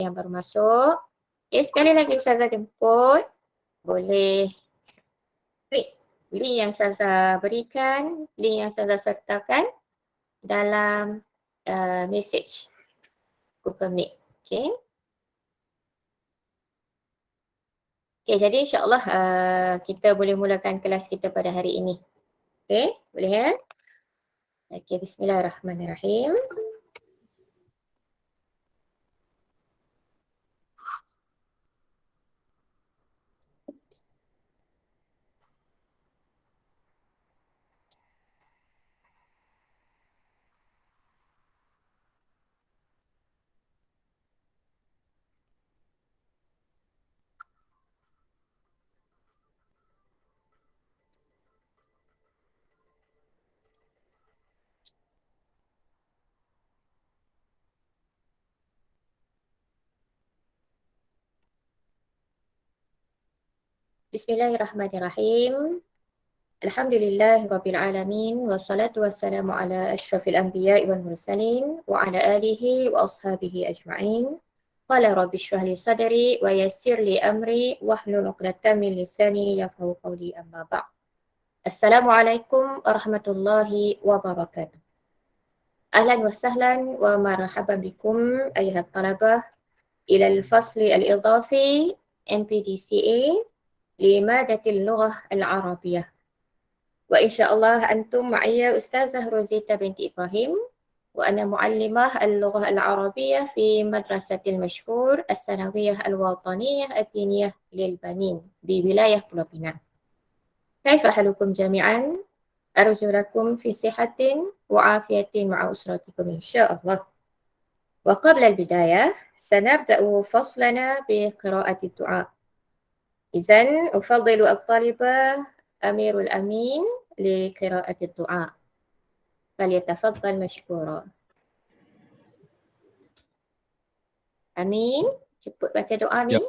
yang baru masuk. Okay, sekali lagi Ustazah jemput. Boleh klik link yang Ustazah berikan, link yang Ustazah sertakan dalam message Google Meet. Okay. Okay, jadi insyaAllah kita boleh mulakan kelas kita pada hari ini. Okay, boleh ya? Okay, bismillahirrahmanirrahim. Bismillahirrahmanirrahim. Alhamdulillah Rabbil Alamin. Wassalatu wassalamu ala ashrafil anbiya wal mursalin. Wa ala alihi wa ashabihi ajma'in. Qala rabbi shrah li sadri wa yassir li amri. Wahlul 'uqdatam min lisani yafqahu qawli amma ba'd. Assalamualaikum warahmatullahi wabarakatuh. Ahlan wa sahlan wa marhaban bikum ayuhat talabah ila al-fasli al-idafi MPDCA لمادة اللغة العربية. وإن شاء الله أنتم معي أستاذة روزيتا بنت إبراهيم وأنا معلمة اللغة العربية في مدرسة المشهور الثانوية الوطنية الدينية للبنين بولاية بلو بنان. كيف حالكم جميعا؟ أرجو لكم في صحة وعافية مع أسرتكم إن شاء الله. وقبل البداية سنبدأ فصلنا بقراءة الدعاء. إذن أفضل الطالبة أمير الأمين لقراءة الدعاء. فليتفضل مشكورا. Amin, cepat baca doa ni.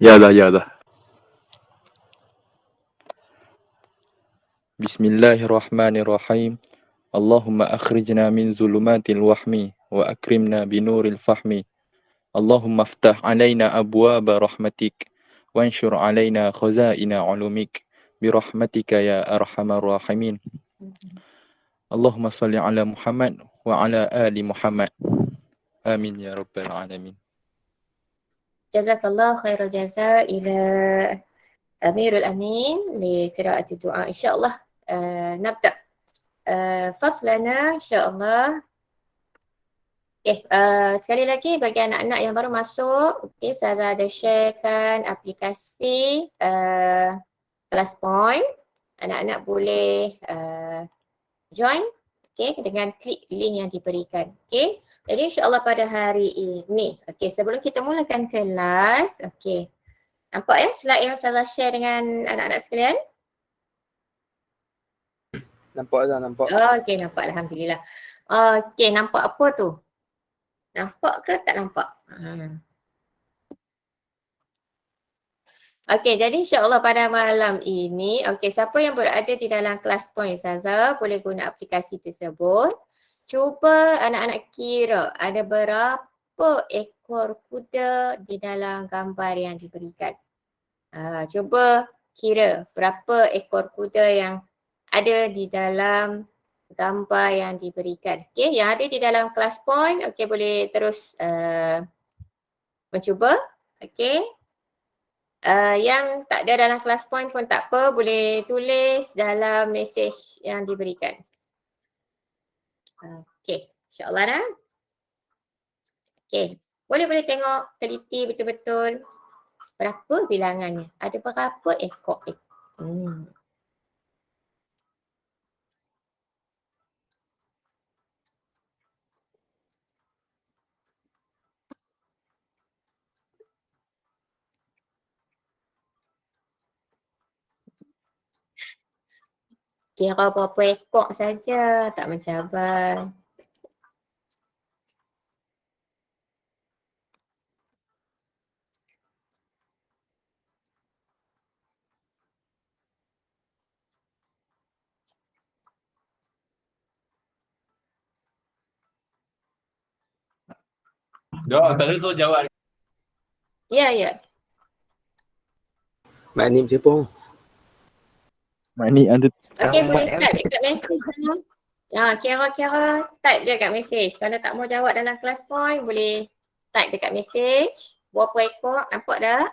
Ya dah. Bismillahirrahmanirrahim. Allahumma akhrijna min zulumatil wahmi wa akrimna binuril fahmi. Allahumma aftah alaina abwaba rahmatik wanshur alaina khazaina ulumik birahmatika ya arhamar rahimin. Allahumma salli ala Muhammad wa ala ali Muhammad. Amin ya rabbal alamin. Jazakallah khairal jaza ila Amirul Amin لقراءة الدعاء. إن شاء الله نبدأ فصلنا إن شاء الله. Sekali lagi bagi anak-anak yang baru masuk, saya ada sharekan aplikasi Class Point. Anak-anak boleh join dengan klik link yang diberikan. Jadi insyaAllah pada hari ini, sebelum kita mulakan kelas, nampak ya slide yang saya share dengan anak-anak sekalian? Nampak dah, nampak. Nampak, Alhamdulillah. Nampak apa tu? Nampak ke tak nampak? Jadi insyaAllah pada malam ini, siapa yang berada di dalam kelas point Ustazah boleh guna aplikasi tersebut. Cuba anak-anak kira ada berapa ekor kuda di dalam gambar yang diberikan. Cuba kira berapa ekor kuda yang ada di dalam gambar yang diberikan. Yang ada di dalam kelas point, boleh terus mencuba. Yang tak ada dalam kelas point pun tak apa, boleh tulis dalam mesej yang diberikan. InsyaAllah dah. Boleh tengok, teliti betul-betul berapa bilangannya. Ada berapa ekor. Kira berapa ekor saja, tak mencabar. Dah, saya suruh jawab. Ya. Mak Nim sipong. Mak ni ada Okey, boleh tamat type dekat mesej sana. Kira-kira type je kat mesej. Kalau tak mau jawab dalam kelas point, boleh type dekat mesej. Berapa ekor, nampak tak?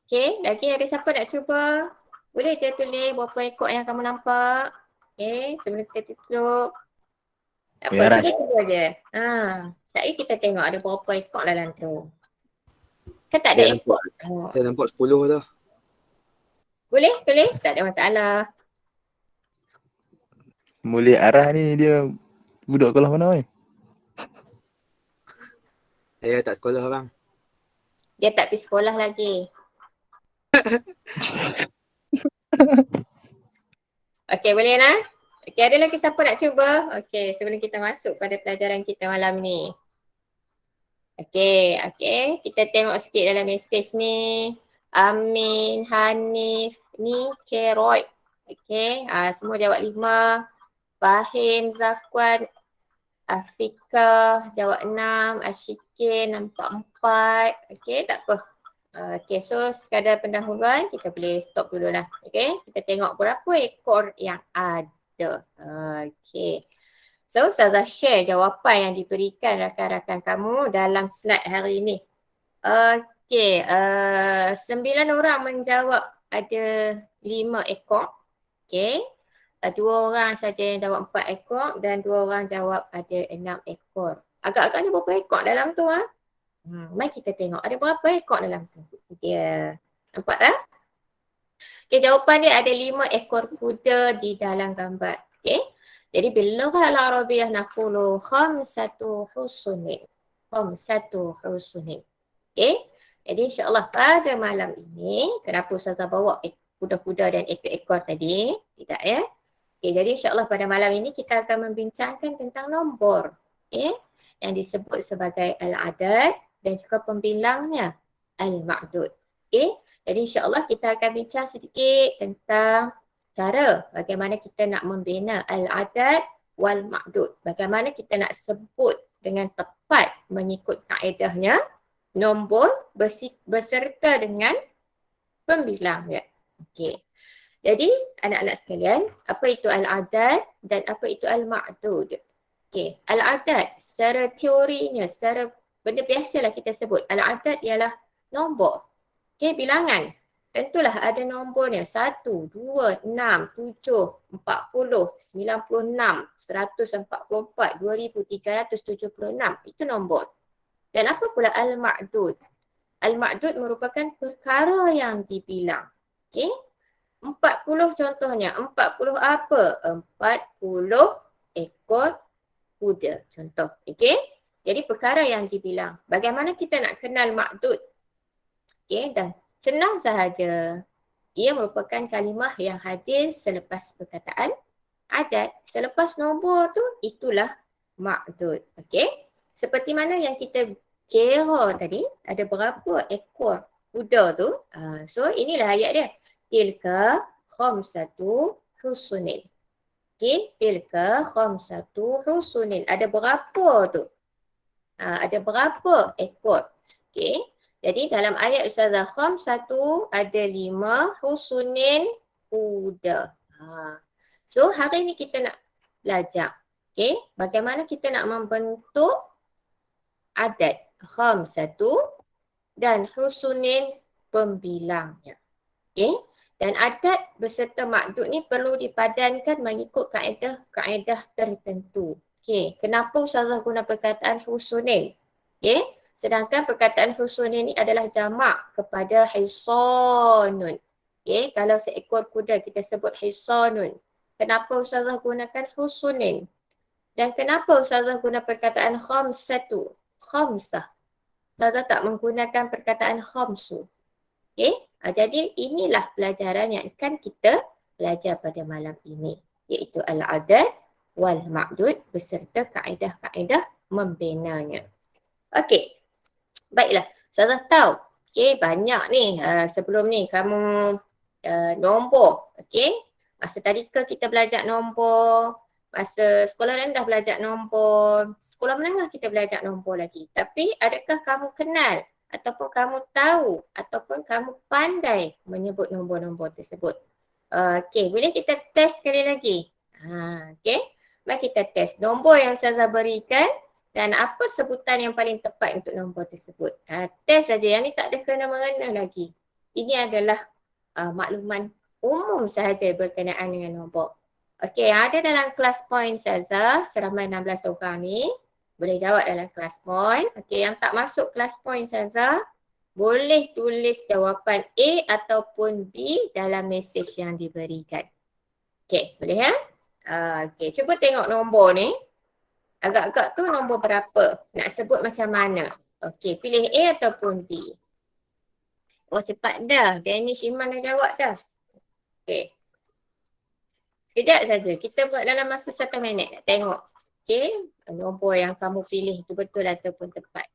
Okey, lagi ada siapa nak cuba? Boleh je tulis berapa ekor yang kamu nampak. Okey, sebelum kita tutup. Tak apa, Biar cuba je. Tak payah kita tengok ada berapa ekor dalam tu. Kan tak ada Saya ekor. nampak, saya nampak 10 tu. Boleh tulis, tak ada masalah. Mulai arah ni dia budak sekolah mana weh? Saya tak sekolah bang. Dia tak pergi sekolah lagi. Okey, boleh nak? Okey, ada lagi siapa nak cuba? Okey, sebelum kita masuk pada pelajaran kita malam ni. Okey, kita tengok sikit dalam mesej ni. Amin, Hanif, ni Keroy. Okey, semua jawab 5. Fahim, Zakwan, Afika jawab 6. Ashikin nampak 4. Okey, tak apa. Okey, so sekadar pendahuluan kita boleh stop dulu lah. Okey, kita tengok berapa ekor yang ada. Okey. So, Ustazah share jawapan yang diberikan rakan-rakan kamu dalam slide hari ini. Okey, 9 orang menjawab ada 5 ekor. Okey. 2 orang saja yang jawab 4 ekor dan 2 orang jawab ada 6 ekor. Agak-agaknya berapa ekor dalam tu ah? Mari kita tengok ada berapa ekor dalam tu. Dia. Nampak tak? Okay, jawapan dia ada 5 ekor kuda di dalam gambar. Okay. Jadi billaghah al-arabiyyah naqulu khamsatu husunin. Khamsatu husunin. Okay. Jadi insyaAllah pada malam ini, kenapa Ustazah bawa kuda-kuda dan ekor-ekor tadi? Tidak ya. Okay, jadi insyaAllah pada malam ini kita akan membincangkan tentang nombor. Okay. Yang disebut sebagai al-adad dan juga pembilangnya al-ma'dud. Okay. Jadi insyaAllah kita akan bincang sedikit tentang cara bagaimana kita nak membina al-adad wal-ma'dud. Bagaimana kita nak sebut dengan tepat mengikut kaedahnya nombor beserta dengan pembilangnya. Okey. Jadi anak-anak sekalian, apa itu al-adad dan apa itu al-ma'dud? Okey, al-adad secara teorinya, secara benda biasalah kita sebut. Al-adad ialah nombor. Okey, bilangan. Tentulah ada nombornya 1, 2, 6, 7, 40, 96, 144, 2376. Itu nombor. Dan apa pula al-ma'dud? Al-ma'dud merupakan perkara yang dibilang. Okey. 40 contohnya. 40 apa? 40 ekor kuda. Contoh. Okey. Jadi perkara yang dibilang. Bagaimana kita nak kenal ma'dud? Okey, dan senang sahaja. Ia merupakan kalimah yang hadir selepas perkataan adad. Selepas nombor tu, itulah ma'dud. Okey. Seperti mana yang kita kira tadi, ada berapa ekor kuda tu. So, inilah ayat dia. Tilka khamsatu husunin. Okey, tilka khamsatu husunin. Ada berapa tu? Ada berapa ekor? Okey. Jadi dalam ayat Ustazah khamsatu ada 5 husunin kuda. So hari ni kita nak belajar. Okey, bagaimana kita nak membentuk adad khamsatu dan husunin pembilangnya. Okey, dan adad beserta ma'dud ni perlu dipadankan mengikut kaedah tertentu. Okey, kenapa Ustazah guna perkataan husunin? Okey, sedangkan perkataan husunin ni adalah jamak kepada hisanun. Okey, kalau seekor kuda kita sebut hisanun. Kenapa Ustazah gunakan husunin? Dan kenapa Ustazah guna perkataan khamsatu? Khamsah. Ustazah tak menggunakan perkataan khamsu. Okey, jadi inilah pelajaran yang akan kita belajar pada malam ini. Iaitu al-adad wal ma'dud beserta kaedah-kaedah membinanya. Okey, baiklah. Ustazah tahu Okey, banyak ni. Sebelum ni kamu nombor. Okey. Masa tadika kita belajar nombor. Masa sekolah rendah belajar nombor. Sekolah menengah kita belajar nombor lagi. Tapi adakah kamu kenal ataupun kamu tahu ataupun kamu pandai menyebut nombor-nombor tersebut? Okey, boleh kita test sekali lagi? Okey. Mari kita test nombor yang Ustazah berikan dan apa sebutan yang paling tepat untuk nombor tersebut. Test saja, yang ni tak ada kena-mengena lagi. Ini adalah makluman umum sahaja berkenaan dengan nombor. Okey, yang ada dalam kelas point Ustazah, seramai 16 orang ni, boleh jawab dalam kelas point. Okey, yang tak masuk kelas point Ustazah, boleh tulis jawapan A ataupun B dalam mesej yang diberikan. Okey, boleh ya? Okey, cuba tengok nombor ni. Agak-agak tu nombor berapa? Nak sebut macam mana? Okey, pilih A ataupun B. Oh, cepat dah. Danish Iman dah jawab dah. Okey. Sekejap saja. Kita buat dalam masa 1 minit nak tengok. Okey, nombor yang kamu pilih tu betul ataupun tepat.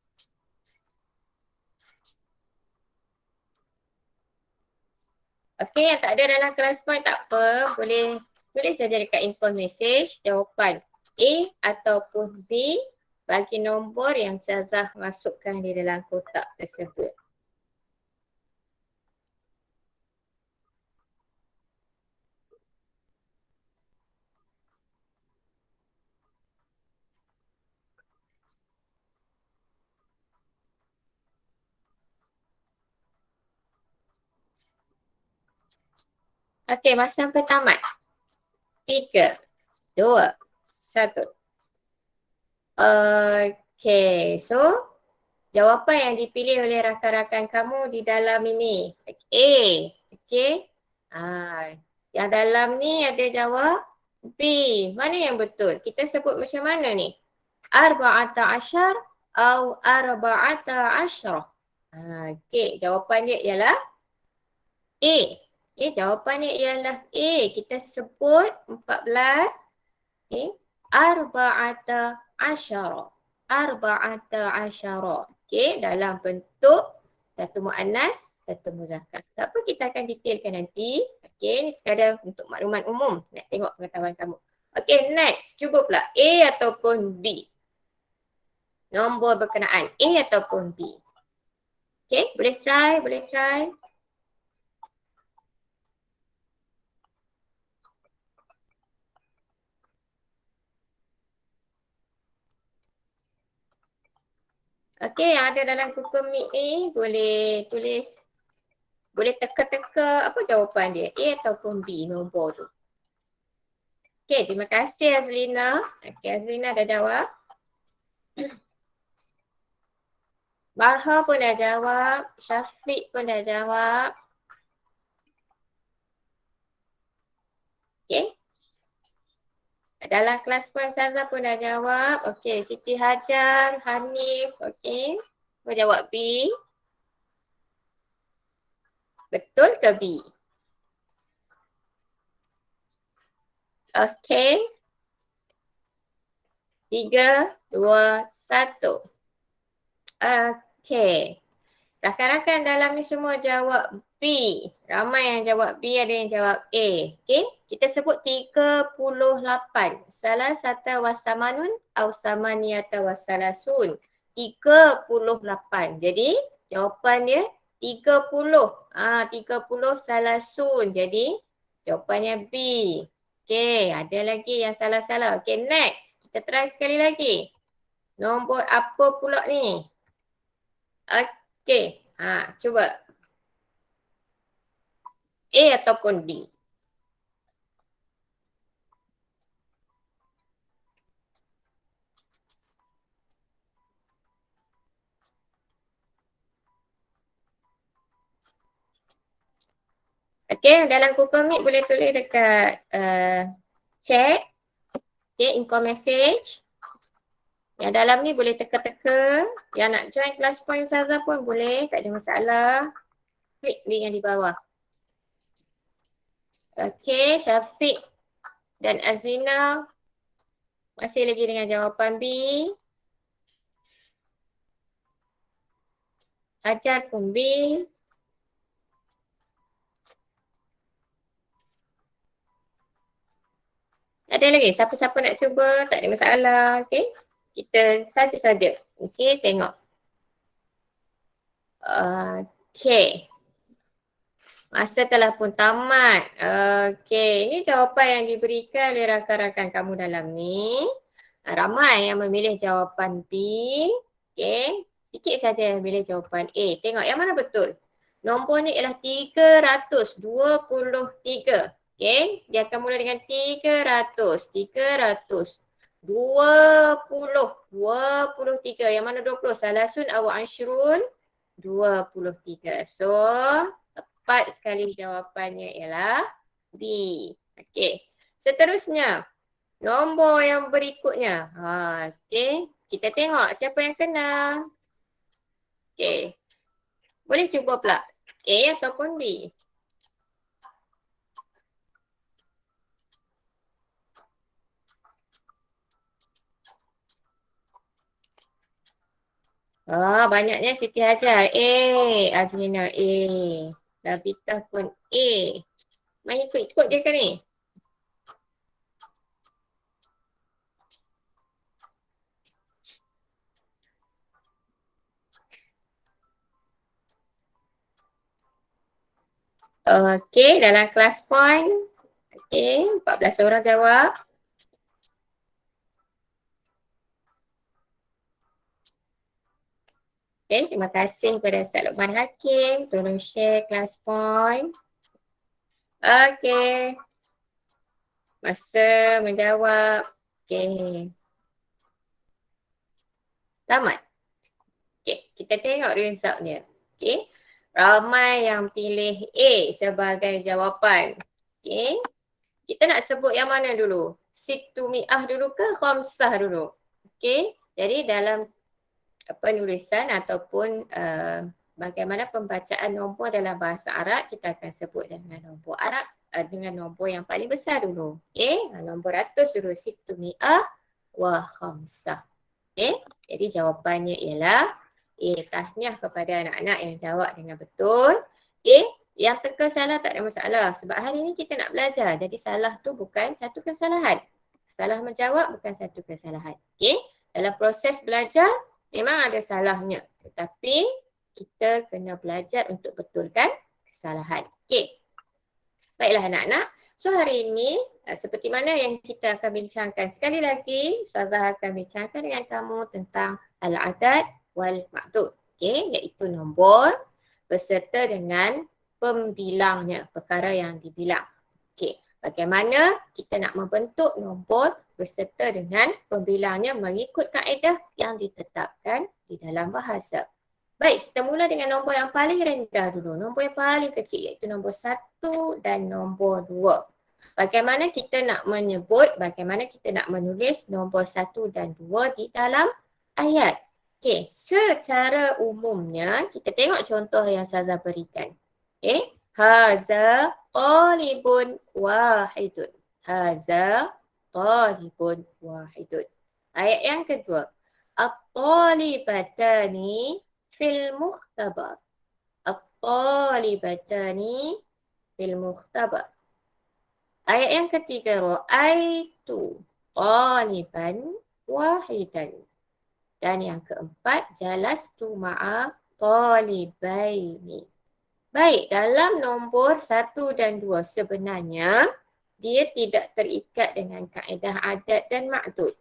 Okey, yang tak ada dalam kelas point tak apa. Boleh tulis saja dekat info message jawapan A ataupun B bagi nombor yang Ustazah masukkan di dalam kotak tersebut. Okey, masa sampai tamat. 3, 2, 1. Okey, so jawapan yang dipilih oleh rakan-rakan kamu di dalam ini. A. Okey. Yang dalam ni ada jawab B. Mana yang betul? Kita sebut macam mana ni? Arba'ata asyar atau arba'ata asyarah. Okey, jawapan dia ialah A. Okey, jawapan dia ialah A. Kita sebut 14. Okey, arba'ata asyara. Arba'ata asyara. Okey, dalam bentuk satu muannas, satu muzakkar. Tak apa, kita akan detailkan nanti. Okey, ni sekadar untuk maklumat umum. Nak tengok pengetahuan kamu. Okey, next. Cuba pula A ataupun B. Nombor berkenaan A ataupun B. Okey, boleh try, boleh try. Okey, yang ada dalam Google Meet ni boleh tulis, boleh teka-teka apa jawapan dia, A ataupun B nombor tu. Okey, terima kasih Azlina. Okey, Azlina dah jawab. Barha pun dah jawab, Syafiq pun dah jawab. Okey. Dalam kelas pun Ustazah pun dah jawab. Okey, Siti Hajar, Hanif, okey. Pun jawab B. Betul ke B? Okey. 3, 2, 1. Okey. Rakan-rakan dalam ni semua jawab B. Ramai yang jawab B, ada yang jawab A. Okey, kita sebut 38. Salah satu wasamanun au samaniyata wasalasun. 38. Jadi jawapan dia 30. 30 salasun. Jadi jawapannya B. Okey, ada lagi yang salah-salah. Okey, next. Kita try sekali lagi. Nombor apa pula ni? Okey, cuba. A ataupun B? Okey, dalam Google Meet boleh tulis dekat chat. Okey, info message. Yang dalam ni boleh teka-teka. Yang nak join kelas point Ustazah pun boleh, tak ada masalah. Klik link yang di bawah. Okey, Syafiq dan Azrina masih lagi dengan jawapan B. Hajar pun B. Ada lagi? Siapa-siapa nak cuba? Tak ada masalah. Okay. Kita saja-saja. Okay, tengok. Okay. Masa telah pun tamat. Okay, ini jawapan yang diberikan oleh rakan-rakan kamu dalam ni. Ramai yang memilih jawapan B. Okay, sikit saja yang memilih jawapan A. Tengok yang mana betul. Nombor ni ialah 323. Okay, dia akan mula dengan 300. 23. Yang mana 20? Salasun awa ansyrun 23. So, tepat sekali jawapannya ialah B. Okey. Seterusnya, nombor yang berikutnya. Okey. Kita tengok siapa yang kena. Okey. Boleh cuba pula. A ataupun B. Banyaknya Siti Hajar. A. Azlina A. Labitah pun A. Main ikut-ikut je ke ni? Okey, dalam kelas point. Okey, 14 orang jawab. Okay, terima kasih kepada Ustaz Luqman Hakim. Tolong share kelas point. Okay. Masa menjawab. Okay. Tamat. Okay, kita tengok resultnya. Okay. Ramai yang pilih A sebagai jawapan. Okay. Kita nak sebut yang mana dulu? Sittu mi'ah dulu ke khamsah dulu? Okay. Jadi dalam penulisan ataupun bagaimana pembacaan nombor dalam bahasa Arab, kita akan sebut dengan nombor Arab dengan nombor yang paling besar dulu. Okey, nombor ratus dulu, sittu mi'ah wa khamsah. Okey, jadi jawapannya ialah tahniah kepada anak-anak yang jawab dengan betul. Okey, yang teka salah tak ada masalah sebab hari ini kita nak belajar. Jadi salah tu bukan satu kesalahan. Salah menjawab bukan satu kesalahan. Okey, dalam proses belajar memang ada salahnya, tetapi kita kena belajar untuk betulkan kesalahan. Okey. Baiklah anak-anak. So hari ini seperti mana yang kita akan bincangkan sekali lagi, Ustazah akan bincangkan dengan kamu tentang al-adad wal ma'dud. Okey, iaitu nombor beserta dengan pembilangnya, perkara yang dibilang. Okey. Bagaimana kita nak membentuk nombor beserta dengan pembilangnya mengikut kaedah yang ditetapkan di dalam bahasa. Baik, kita mula dengan nombor yang paling rendah dulu. Nombor yang paling kecil iaitu nombor 1 dan nombor 2. Bagaimana kita nak menyebut, bagaimana kita nak menulis nombor 1 dan 2 di dalam ayat. Okey, secara umumnya kita tengok contoh yang Ustazah berikan. Okey. Haza talibun wahidun. Haza talibun wahidun. Ayat yang kedua. At-talibatani fil mukhtabar. At-talibatani fil mukhtabar. Ayat yang ketiga. Ra'aitu taliban wahidan. Dan yang keempat. Jalastu ma'a talibaini. Baik, dalam nombor 1 dan 2 sebenarnya dia tidak terikat dengan kaedah adad dan ma'dud.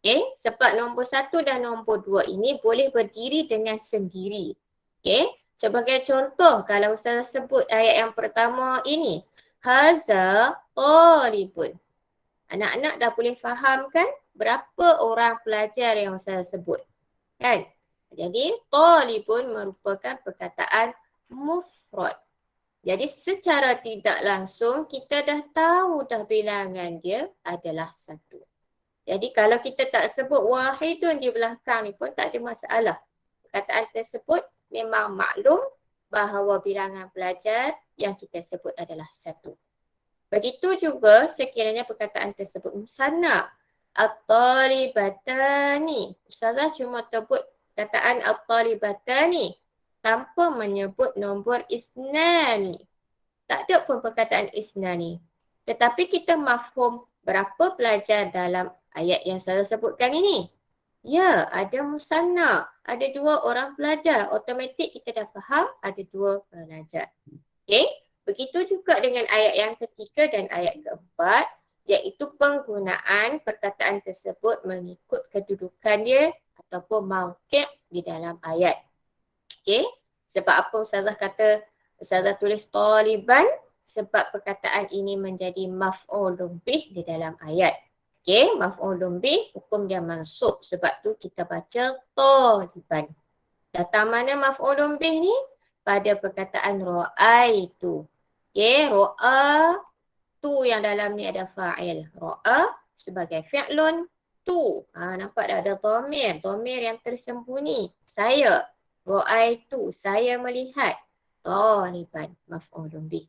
Okay, sebab nombor 1 dan nombor 2 ini boleh berdiri dengan sendiri. Okay, sebagai contoh kalau saya sebut ayat yang pertama ini. Haza talibun. Anak-anak dah boleh faham kan berapa orang pelajar yang saya sebut. Kan? Jadi talibun merupakan perkataan mufrad. Jadi secara tidak langsung kita dah tahu dah bilangan dia adalah 1. Jadi kalau kita tak sebut wahidun di belakang ni pun tak ada masalah. Perkataan tersebut memang maklum bahawa bilangan pelajar yang kita sebut adalah 1. Begitu juga sekiranya perkataan tersebut musanna. At-talibatani. Ustazah cuma sebut perkataan at-talibatani. tanpa menyebut nombor isnani. Tak ada pun perkataan isnani. Tetapi kita mafhum berapa pelajar dalam ayat yang saya sebutkan ini. Ya, ada musanna, ada 2 orang pelajar. Automatik kita dah faham ada 2 pelajar. Okey, begitu juga dengan ayat yang ketiga dan ayat keempat, iaitu penggunaan perkataan tersebut mengikut kedudukan dia ataupun mauqi' di dalam ayat. Okey, sebab apa Ustazah kata, Ustazah tulis taliban? Sebab perkataan ini menjadi maf'ulun bih di dalam ayat. Okey, maf'ulun bih hukum dia mansub. Sebab tu kita baca taliban. Datang mana maf'ulun bih ni? Pada perkataan ra'aitu. Okey, ra'a tu yang dalam ni ada fa'il. Ra'a sebagai fi'lun tu. Nampak dah ada dhamir. Dhamir yang tersembunyi. Saya. Ra'aitu. Saya melihat. Taliban. Maf'ulun bih.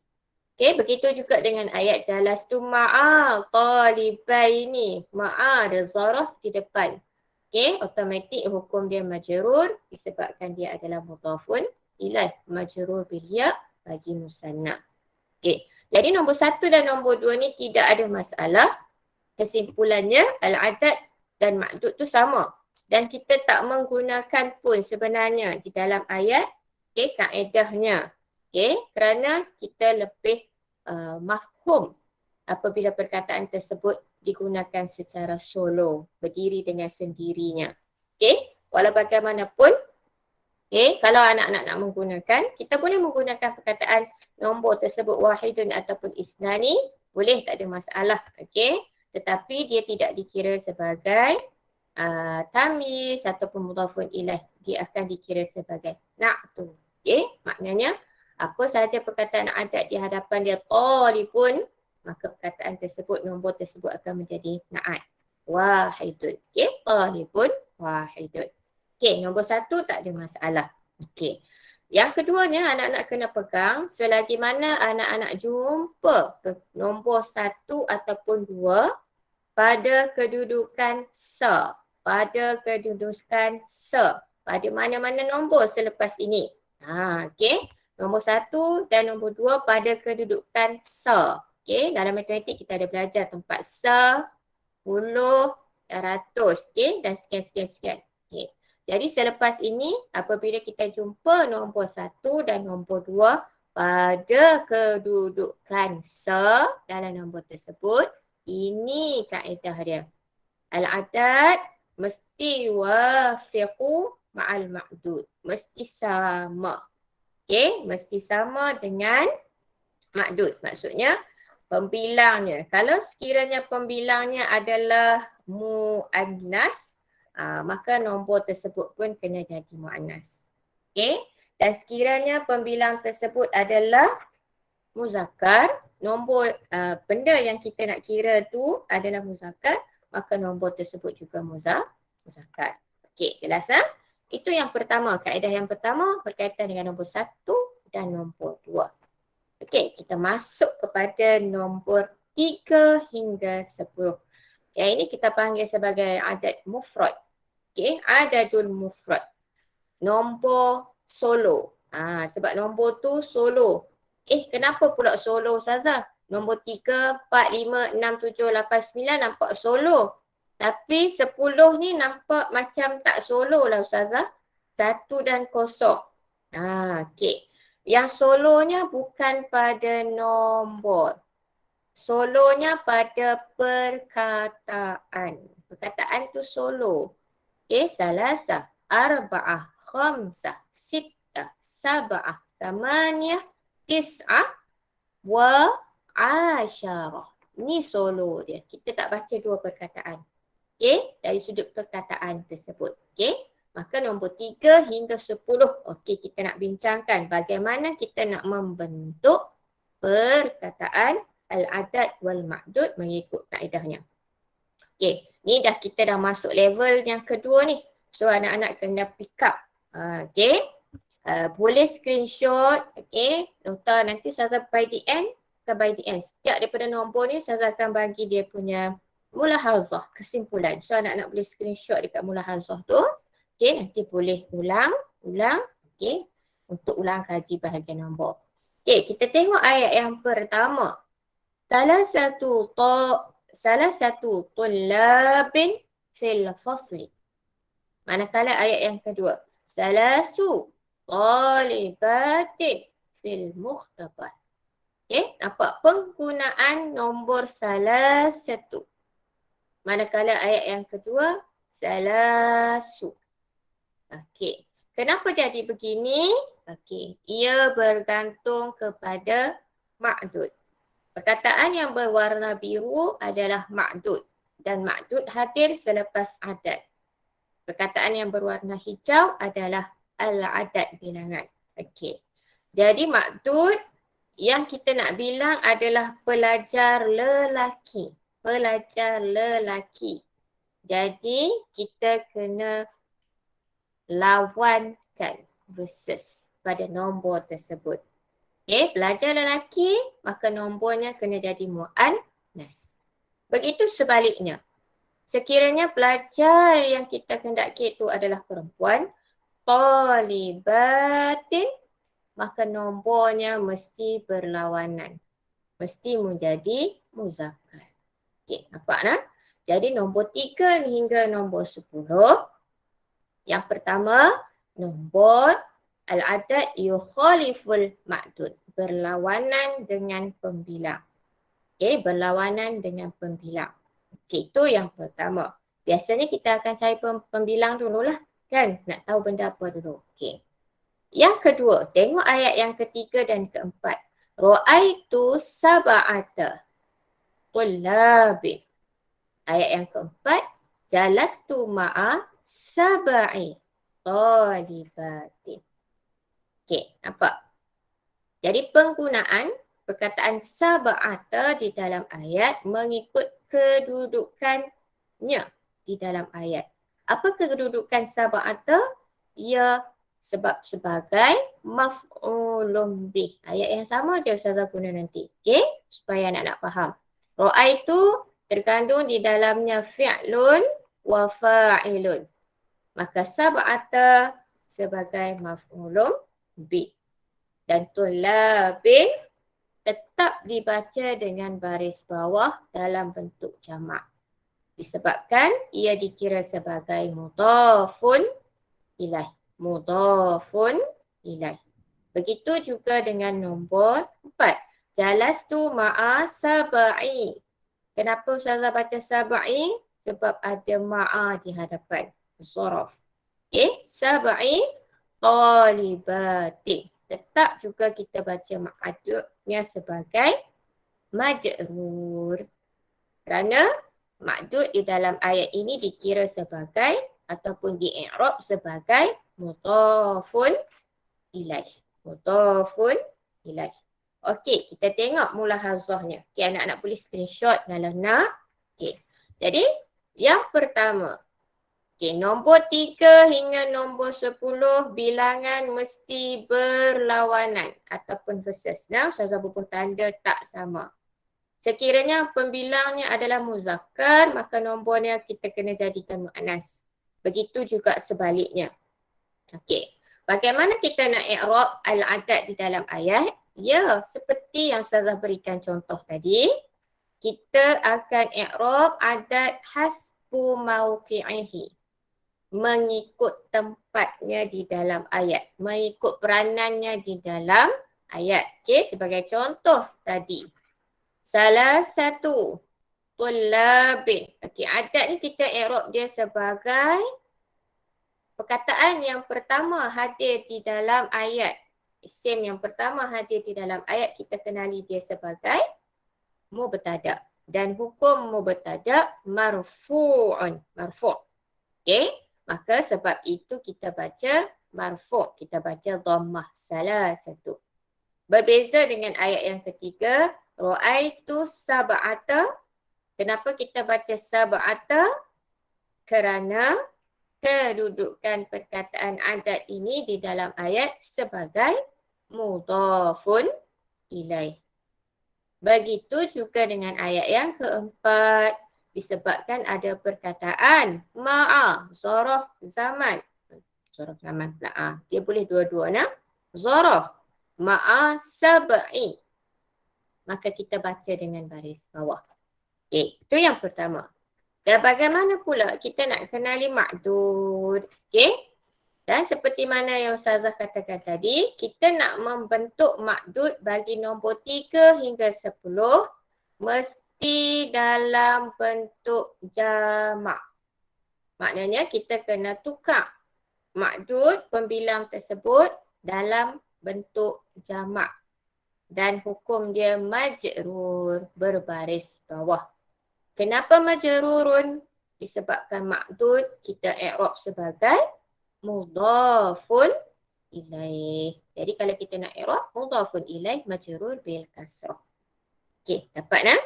Okey, begitu juga dengan ayat jalastu ma'a talibaini. Ma'a ada zarah di depan. Okey, automatik hukum dia majrur disebabkan dia adalah mudhafun ilaih, majrur bil ya bagi musanna. Okey, jadi nombor 1 dan nombor 2 ni tidak ada masalah. Kesimpulannya al-adad dan ma'dud tu sama. Dan kita tak menggunakan pun sebenarnya di dalam ayat, okey, kaedahnya. Okey, kerana kita lebih mafhum apabila perkataan tersebut digunakan secara solo, berdiri dengan sendirinya. Okey, walau bagaimanapun, okey, kalau anak-anak nak menggunakan, kita boleh menggunakan perkataan nombor tersebut wahidun ataupun isnani, boleh, tak ada masalah. Okey, tetapi dia tidak dikira sebagai tamyiz ataupun mudhafun ilaih, dia akan dikira sebagai na'tu. Okey, maknanya apa sahaja perkataan adat di hadapan dia talibun, maka perkataan tersebut, nombor tersebut akan menjadi na'at. Wahidun. Okey, talibun wahidun. Okey, nombor 1 tak ada masalah. Okey. Yang keduanya, anak-anak kena pegang, selagi mana anak-anak jumpa nombor 1 ataupun 2 pada kedudukan sa. Pada kedudukan sa. Pada mana-mana nombor selepas ini. Okey. Nombor 1 dan nombor 2 pada kedudukan sa. Okey, dalam matematik kita ada belajar tempat sa, puluh, dan ratus. Okey, dan sekian. Okey. Jadi selepas ini apabila kita jumpa nombor 1 dan nombor 2 pada kedudukan sa dalam nombor tersebut, ini kaedah dia. Al-adad mesti wafiqu ma'al ma'dud. Mesti sama. Okey, mesti sama dengan ma'dud. Maksudnya pembilangnya. Kalau sekiranya pembilangnya adalah mu'annas, maka nombor tersebut pun kena jadi mu'annas. Okey, dan sekiranya pembilang tersebut adalah muzakkar, nombor benda yang kita nak kira tu adalah muzakkar, maka nombor tersebut juga muzakkar. Okey, jelas ha? Itu yang pertama, kaedah yang pertama berkaitan dengan nombor 1 dan nombor 2. Okey, kita masuk kepada nombor 3 hingga 10. Yang ini kita panggil sebagai adad mufrad. Okey, adadul mufrad. Nombor solo. Sebab nombor tu solo. Kenapa pula solo Ustazah? Nombor 3, 4, 5, 6, 7, 8, 9 nampak solo. Tapi 10 ni nampak macam tak solo lah Ustazah. 1 dan 0. Okey. Yang solonya bukan pada nombor. Solonya pada perkataan. Perkataan tu solo. Okey, salasa, arba'ah, khamsah, sittah, sab'ah, thamaniyah, tis'ah, wa asyarah. Ni solo dia. Kita tak baca 2 perkataan. Okey, dari sudut perkataan tersebut. Okey, maka nombor 3 hingga 10. Okey, kita nak bincangkan bagaimana kita nak membentuk perkataan al-adad wal ma'dud mengikut kaedahnya. Okey, ni kita dah masuk level yang kedua ni. So anak-anak kena pick up. Okey, boleh screenshot. Okey, nota nanti Ustazah by the end. Setiap daripada nombor ni Ustazah akan bagi dia punya mulahazah, kesimpulan. So anak-anak boleh screenshot dekat mulahazah tu. Okey, nanti boleh ulang. Okey, untuk ulang kaji bahagian nombor. Okey, kita tengok ayat yang pertama. Salah satu tullabin fil fasli. Manakala ayat yang kedua. Salasu talibatin fil mukhtabar. Okey, nampak penggunaan nombor salah satu. Manakala ayat yang kedua, salasu. Okey, kenapa jadi begini? Okey, ia bergantung kepada ma'dud. Perkataan yang berwarna biru adalah ma'dud dan ma'dud hadir selepas adad. Perkataan yang berwarna hijau adalah al-adad bilangan. Okey. Jadi ma'dud yang kita nak bilang adalah pelajar lelaki. Pelajar lelaki. Jadi kita kena lawankan versus pada nombor tersebut. Okey, pelajar lelaki, maka nombornya kena jadi muannas. Begitu sebaliknya. Sekiranya pelajar yang kita kendaki itu adalah perempuan, talibatin, maka nombornya mesti berlawanan. Mesti menjadi muzakkar. Okey, nampak nak? Jadi nombor 3 hingga nombor 10. Yang pertama, nombor al-adad yukhaliful ma'dud. Berlawanan dengan pembilang. Okey, berlawanan dengan pembilang. Okey, itu yang pertama. Biasanya kita akan cari pembilang dululah. Kan? Nak tahu benda apa dulu. Okey. Yang kedua, tengok ayat yang ketiga dan keempat. Ra'aitu sab'ata tullabin. Ayat yang keempat, jalastu ma'a sab'i talibatin. Okey, nampak? Jadi penggunaan perkataan sab'ata di dalam ayat mengikut kedudukannya di dalam ayat. Apa kedudukan sab'ata? Ia sebab sebagai maf'ulun bih. Ayat yang sama je Ustazah guna nanti. Okey, supaya anak-anak faham. Ra'aitu terkandung di dalamnya fi'lun wa fa'ilun. Maka sab'ata sebagai maf'ulun bih. Dan tullabin tetap dibaca dengan baris bawah dalam bentuk jamak. Disebabkan ia dikira sebagai mudhafun ilaih. Mudhafun ilaih. Begitu juga dengan nombor 4. Jalastu ma'a sab'i. Kenapa Ustazah baca sab'i? Sebab ada ma'a di hadapan. Suraf. Okey, sab'i talibati. Tetap juga kita baca ma'adudnya sebagai majrur. Kerana ma'dud di dalam ayat ini dikira sebagai ataupun di-i'rab sebagai mudhafun ilaih. Mudhafun ilaih. Okey, kita tengok mulahazahnya. Okey, anak-anak boleh screenshot kalau nak. Okey. Jadi, yang pertama. Okey, nombor 3 hingga nombor 10 bilangan mesti berlawanan ataupun versus. Nah, Ustazah bubuh tanda tak sama. Sekiranya pembilangnya adalah muzakkar, maka nombornya kita kena jadikan muannas. Begitu juga sebaliknya. Okey. Bagaimana kita nak i'rab al-adad di dalam ayat? Ya, seperti yang Ustazah berikan contoh tadi. Kita akan i'rab adad hasbu mauqi'ihi. Mengikut tempatnya di dalam ayat. Mengikut peranannya di dalam ayat. Okey, sebagai contoh tadi. Salah satu tullabin. Okey, adad ni kita i'rab dia sebagai perkataan yang pertama hadir di dalam ayat. Isim yang pertama hadir di dalam ayat, kita kenali dia sebagai mubtada. Dan hukum mubtada marfu'un. Marfu'. Okey. Maka sebab itu kita baca marfu'. Kita baca dhammah salah satu. Berbeza dengan ayat yang ketiga. Ra'aitu sab'ata. Kenapa kita baca sab'ata? Kerana kedudukan perkataan adad ini di dalam ayat sebagai mudhafun ilaih. Begitu juga dengan ayat yang keempat. Disebabkan ada perkataan ma'a, zaraf zaman. Zaraf zaman pula. Dia boleh dua-dua nak. Zara ma'a sab'i. Maka kita baca dengan baris bawah. Okey, itu yang pertama. Dan bagaimana pula kita nak kenali ma'dud? Okey? Dan seperti mana yang Ustazah katakan tadi, kita nak membentuk ma'dud bagi nombor 3 hingga 10 mesti dalam bentuk jamak. Maknanya kita kena tukar ma'dud pembilang tersebut dalam bentuk jamak. Dan hukum dia majrur, berbaris bawah. Kenapa majrurun? Disebabkan ma'dud kita i'rab sebagai mudhafun ilaih. Jadi kalau kita nak i'rab mudhafun ilaih majrur bil kasrah. Okey, dapat nah?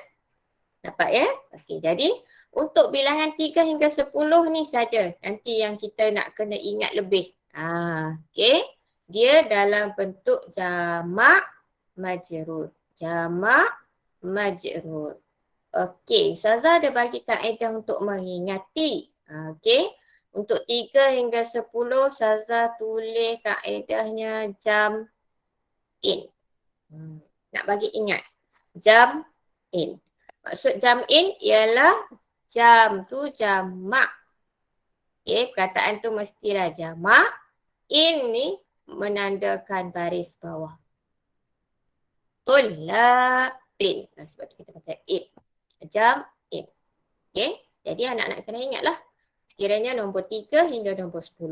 Dapat ya? Okey, jadi untuk bilangan 3 hingga 10 ni saja nanti yang kita nak kena ingat lebih. Okey. Dia dalam bentuk jamak majrur. Jamak majrur. Okey, Ustazah ada bagi kaedah untuk mengingati. Okey. Untuk 3 hingga 10 Ustazah tulis kaedahnya jam in. Nak bagi ingat. Jam in. Maksud jam in ialah jam tu jamak. Okey, perkataan tu mestilah jamak. In ni menandakan baris bawah. Tulabin. Sebab tu kita baca in. Jam in. Okey, jadi anak-anak kena ingatlah. Sekiranya nombor 3 hingga nombor 10,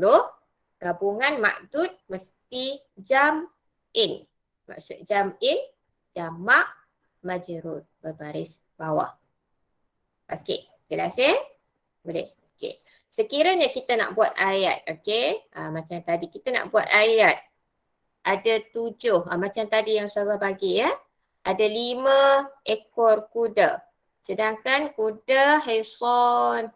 gabungan ma'dud mesti jam in. Maksud jam in, jamak majrur, berbaris bawah. Okey, jelas ya? Boleh. Okey. Sekiranya kita nak buat ayat, okey. Macam tadi kita nak buat ayat. Ada 7, macam tadi yang Ustazah bagi ya. Ada 5 ekor kuda. Sedangkan kuda hisonun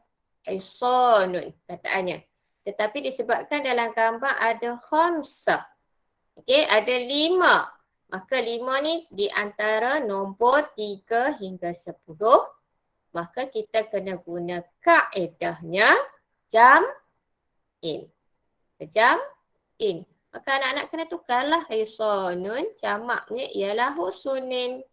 kataannya. Tetapi disebabkan dalam gambar ada khamsah. Okey, ada 5. Maka 5 ni di antara nombor 3 hingga 10. Maka kita kena guna kaedahnya jam in. Jam in. Maka anak-anak kena tukarlah hisonun, jamaknya ialah husunin.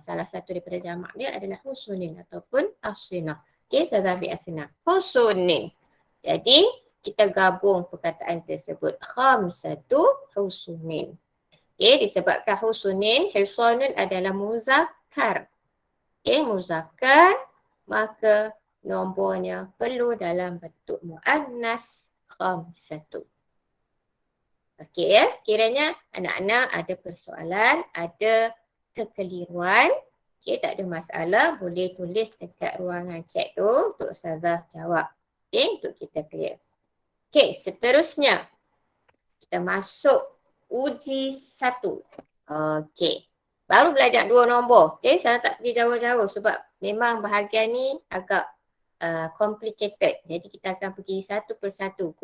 Salah satu daripada jamak dia adalah husunin ataupun asinah. Okey, saya ambil asinah. Husunin. Jadi, kita gabung perkataan tersebut. Khamsatu husunin. Okey, disebabkan husunin, hisonun adalah muzakkar. Okey, muzakkar, maka nombornya perlu dalam bentuk muannas khamsatu. Okey ya, sekiranya anak-anak ada persoalan, ada kekeliruan, okey, tak ada masalah, boleh tulis dekat ruangan chat tu untuk Ustazah jawab. Okey, untuk kita clear. Okey, seterusnya kita masuk uji 1. Okey, baru belajar 2 nombor. Okey, saya tak pergi jauh-jauh sebab memang bahagian ni agak complicated. Jadi kita akan pergi satu persatu.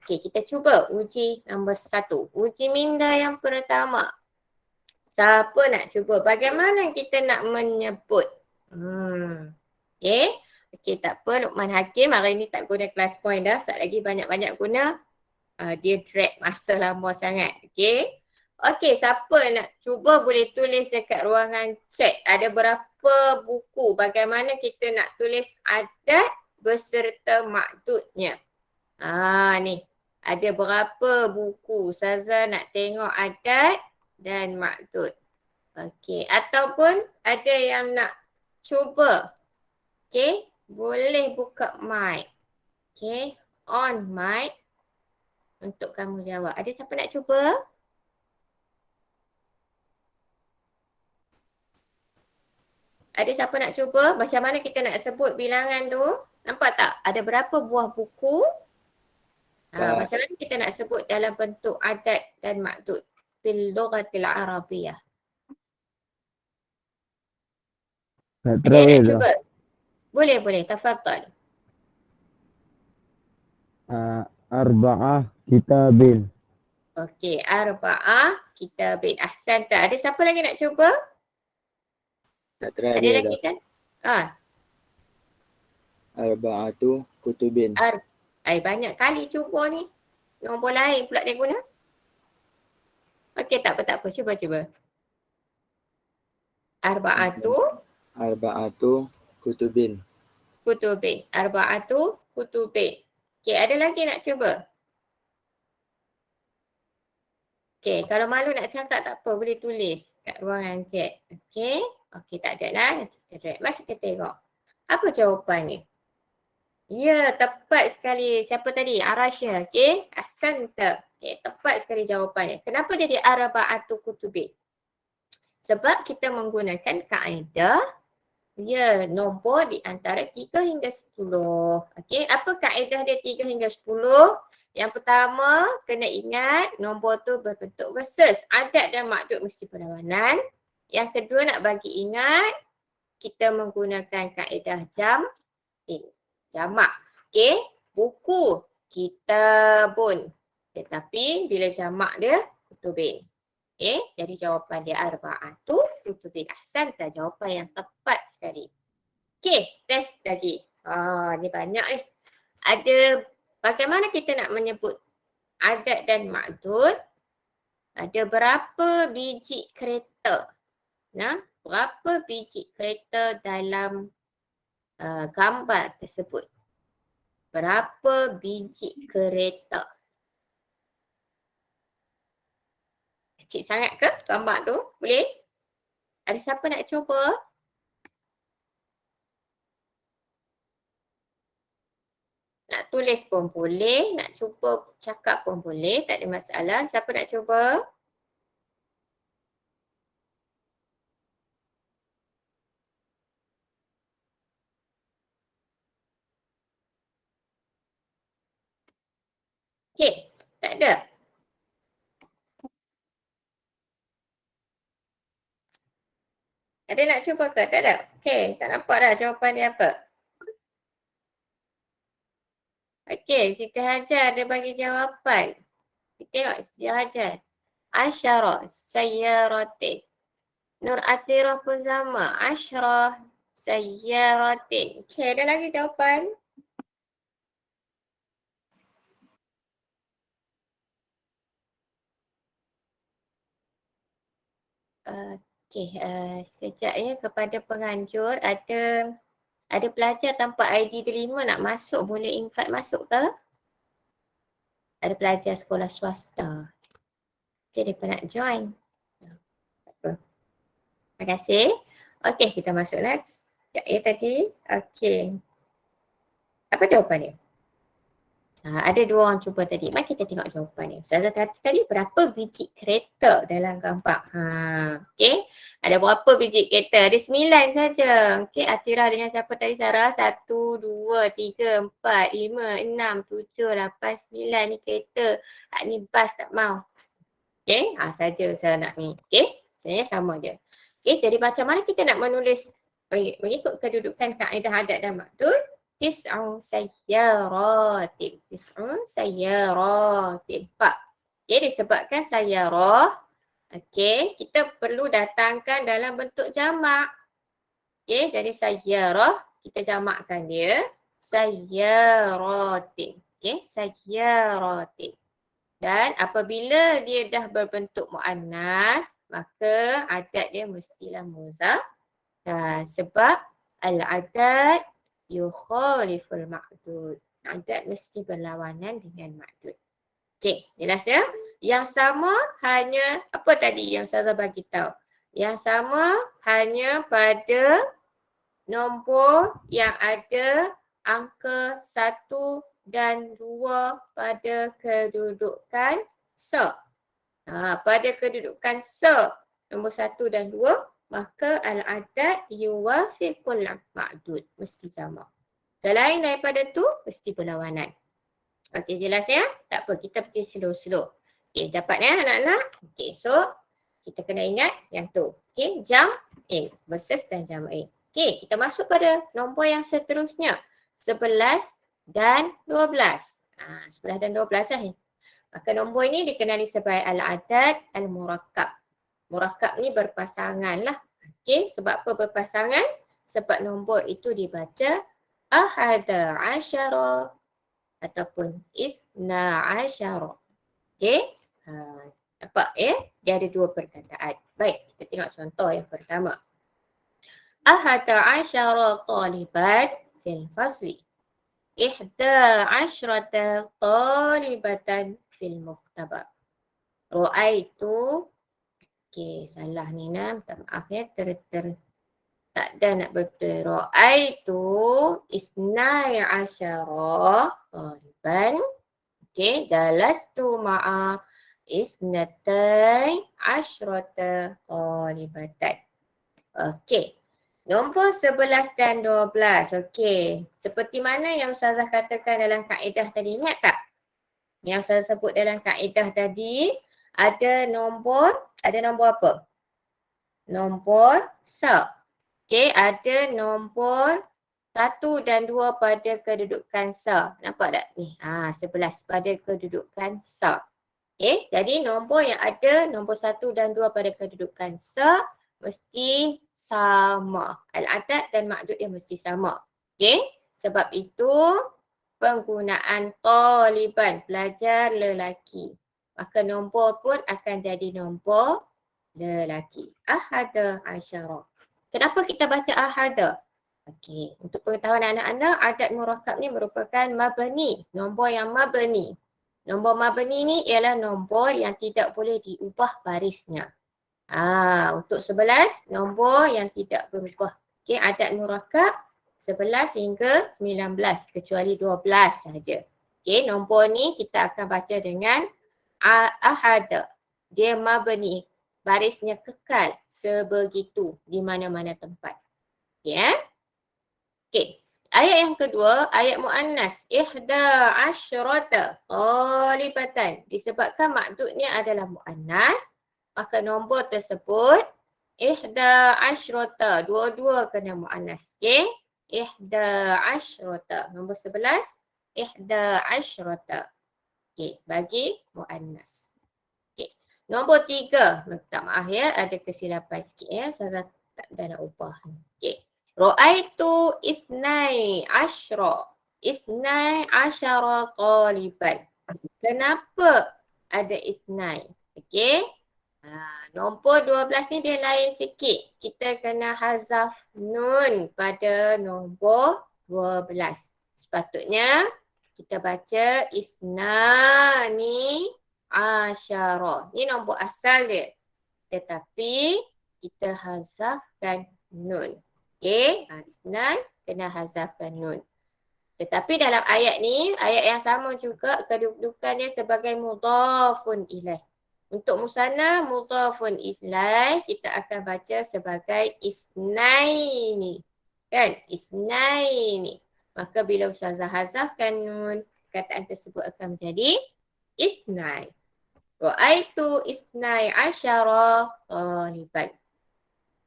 Okey, kita cuba uji nombor 1. Uji minda yang pertama. Siapa nak cuba? Bagaimana kita nak menyebut? Okey. Okey, tak apa. Luqman Hakim hari ni tak guna class point dah. Sekejap lagi banyak-banyak guna. Dia drag masa lama sangat. Okey. Okey, siapa nak cuba boleh tulis dekat ruangan chat. Ada berapa buku? Bagaimana kita nak tulis adat beserta maksudnya? Ni. Ada berapa buku? Ustazah nak tengok adat dan maksud. Okey. Ataupun ada yang nak cuba. Okey. Boleh buka mic. Okey. On mic. Untuk kamu jawab. Ada siapa nak cuba? Ada siapa nak cuba? Macam mana kita nak sebut bilangan tu? Nampak tak? Ada berapa buah buku? Macam mana kita nak sebut dalam bentuk adat dan maksud fil lughatil arabiyah? Ada yang nak cuba? Boleh. Tafadhal. Arba'ah kitabin. Okey, arba'ah kitabin. Ahsan tak? Ada siapa lagi nak cuba? Tak try Ada dia lagi dah. kan? Arba'atu kutubin. Banyak kali cuba ni. Nombor lain pula dia guna. Okey, tak apa. Cuba. Arba'atu Arba'atu kutubin. kutubin. Arba'atu kutubin. Okey, ada lagi nak cuba? Okey, kalau malu nak cakap tak apa, boleh tulis kat ruangan chat. Okey? Okey, tak ada lah. Kita drag. Mari kita tengok. Apa jawapannya? Ya, tepat sekali. Siapa tadi? Arasya. Okey? Ahsanta. Okey, tepat sekali jawapannya. Kenapa dia di arba'atu kutubin? Sebab kita menggunakan kaedah nombor di antara 3 hingga 10. Okey, apa kaedah dia 3 hingga 10? Yang pertama, kena ingat nombor tu berbentuk versus. Adat dan maksud mesti berlawanan. Yang kedua, nak bagi ingat, kita menggunakan kaedah jamak. Okey, buku, kitabun. Tetapi bila jamak dia, kutubin. Okey, jadi jawapan dia arba'atu kutubin. Ahsanta, jawapan yang tepat sekali. Okey, test lagi. Ni banyak ni. Ada bagaimana kita nak menyebut adat dan maksud? Ada berapa biji kereta? Berapa biji kereta dalam gambar tersebut? Berapa biji kereta? Kecil sangat ke gambar tu? Boleh? Ada siapa nak cuba? Nak tulis pun boleh, nak cuba cakap pun boleh, tak ada masalah. Siapa nak cuba? Okey, tak ada. Ada nak cuba ke? Tak ada? Okey, tak nampak dah jawapan dia apa. Okey, Siti Hajar dia bagi jawapan. Kita tengok Siti Hajar. Asyara sayyaratin. Nur Atirah pun sama. Asyara sayyaratin. Okey, ada lagi jawapan? Okey, sekejap ya, kepada penganjur ada pelajar tanpa ID delima nak masuk, boleh invite masuk ke? Ada pelajar sekolah swasta. Okey, dia pun nak join. Tak apa. Terima kasih. Okey, kita masuk next. Sekejap ya tadi. Okey. Apa jawapannya? Ada 2 orang cuba tadi. Mari kita tengok jawapannya. Ustazah kata tadi berapa biji kereta dalam gambar? Okey. Ada berapa biji kereta? Ada 9 saja. Okey, Atira dengan siapa tadi Sarah? 1, 2, 3, 4, 5, 6, 7, 8, 9 ni kereta. Ni bas tak mau. Okey, saja saya nak ni. Okey, sebenarnya sama je. Okey, jadi macam mana kita nak menulis mengikut kedudukan kaedah adat dan maksud? Tis'u sayyaratin. Tis'u sayyaratin. Pak. Okey, disebabkan sayyarah. Okey, kita perlu datangkan dalam bentuk jamak. Okey, jadi sayyarah, kita jamakkan dia. Sayyaratin. Okey, sayyaratin. Dan apabila dia dah berbentuk muannas, maka adat dia mestilah muzakkar. Sebab al-adat yukhaliful ma'dud. Adat mesti berlawanan dengan ma'dud. Okey, jelas ya? Yang sama hanya, apa tadi yang Ustazah bagi tahu? Yang sama hanya pada nombor yang ada angka 1 dan 2 pada kedudukan se. Pada kedudukan se, nombor 1 dan 2, maka al-adat yuwafiqul ma'dud, mesti jamak. Selain daripada tu, mesti berlawanan. Okey, jelas ya? Tak apa, kita pergi slow-slow. Okey, dapat ya anak-anak? Okey, so kita kena ingat yang tu. Okey, jam'in versus dan jam'in. Okey, kita masuk pada nombor yang seterusnya. 11 dan 12. 11 dan 12 lah ni. Maka nombor ini dikenali sebagai al-adat al-murakkab. Murakkab ni berpasangan lah. Okey, sebab apa berpasangan? Sebab nombor itu dibaca ahada asyara ataupun ifna asyara. Okey, Nampak Dia ada dua perkataan. Baik, kita tengok contoh yang pertama. Ahada asyara talibat fil fasli. Ihda asyrata talibatan fil mukhtabar. Ru'aitu. Okey, salah ni minta maaf tak ada nak betul. Ru'aitu isnai asyara taliban. Okey, jalastu ma'a isnatai asyrata talibatan. Okey. Nombor 11 dan 12. Okey. Seperti mana yang Ustazah katakan dalam kaedah tadi. Ingat tak? Yang saya sebut dalam kaedah tadi ada nombor apa? Nombor sa. Okey, ada nombor 1 dan 2 pada kedudukan sa. Nampak tak ni? 11 pada kedudukan sa. Okey, jadi nombor yang ada nombor 1 dan 2 pada kedudukan sa mesti sama. Al-adad dan ma'dud dia mesti sama. Okey? Sebab itu penggunaan taliban, pelajar lelaki. Maka nombor pun akan jadi nombor lelaki. Ahada asyara. Kenapa kita baca ahada? Okey, untuk pengetahuan anak-anak, adad murakkab ni merupakan mabni. Nombor yang mabni. Nombor mabni ni ialah nombor yang tidak boleh diubah barisnya. Untuk 11, nombor yang tidak berubah. Okey, adad murakkab 11 hingga 19 kecuali 12 sahaja. Okey, nombor ni kita akan baca dengan ahada. Dia mabni. Barisnya kekal sebegitu di mana-mana tempat. Okey, Okey. Ayat yang kedua, ayat muannas. Ihda asyrata talibatan. Disebabkan maksudnya adalah muannas, maka nombor tersebut ihda asyrata, dua-dua kena muannas. Okey? Ihda asyrata. Nombor 11 ihda asyrata. Okey, bagi muannas. Okey. Nombor 3, minta maaf ada kesilapan sikit saya tak ada nak ubah. Okey. Ra'aitu isnai asyra. Isnai asyara taliban. Kenapa ada isnai? Okey. Nombor 12 ni dia lain sikit. Kita kena hazaf nun pada nombor 12. Sepatutnya kita baca isnani asyara. Ni nombor asal dia. Tetapi kita hazafkan nun. Okey, isnan kena hazafkan nun. Tetapi dalam ayat ni, ayat yang sama juga kedudukannya sebagai mudhafun ilaih. Untuk musanna mudhafun ilaih kita akan baca sebagai isnaini. Kan? Isnaini. Maka bila ustazah hazafkan nun, perkataan tersebut akan menjadi isnai. Ra'aitu isnai asyara taliban.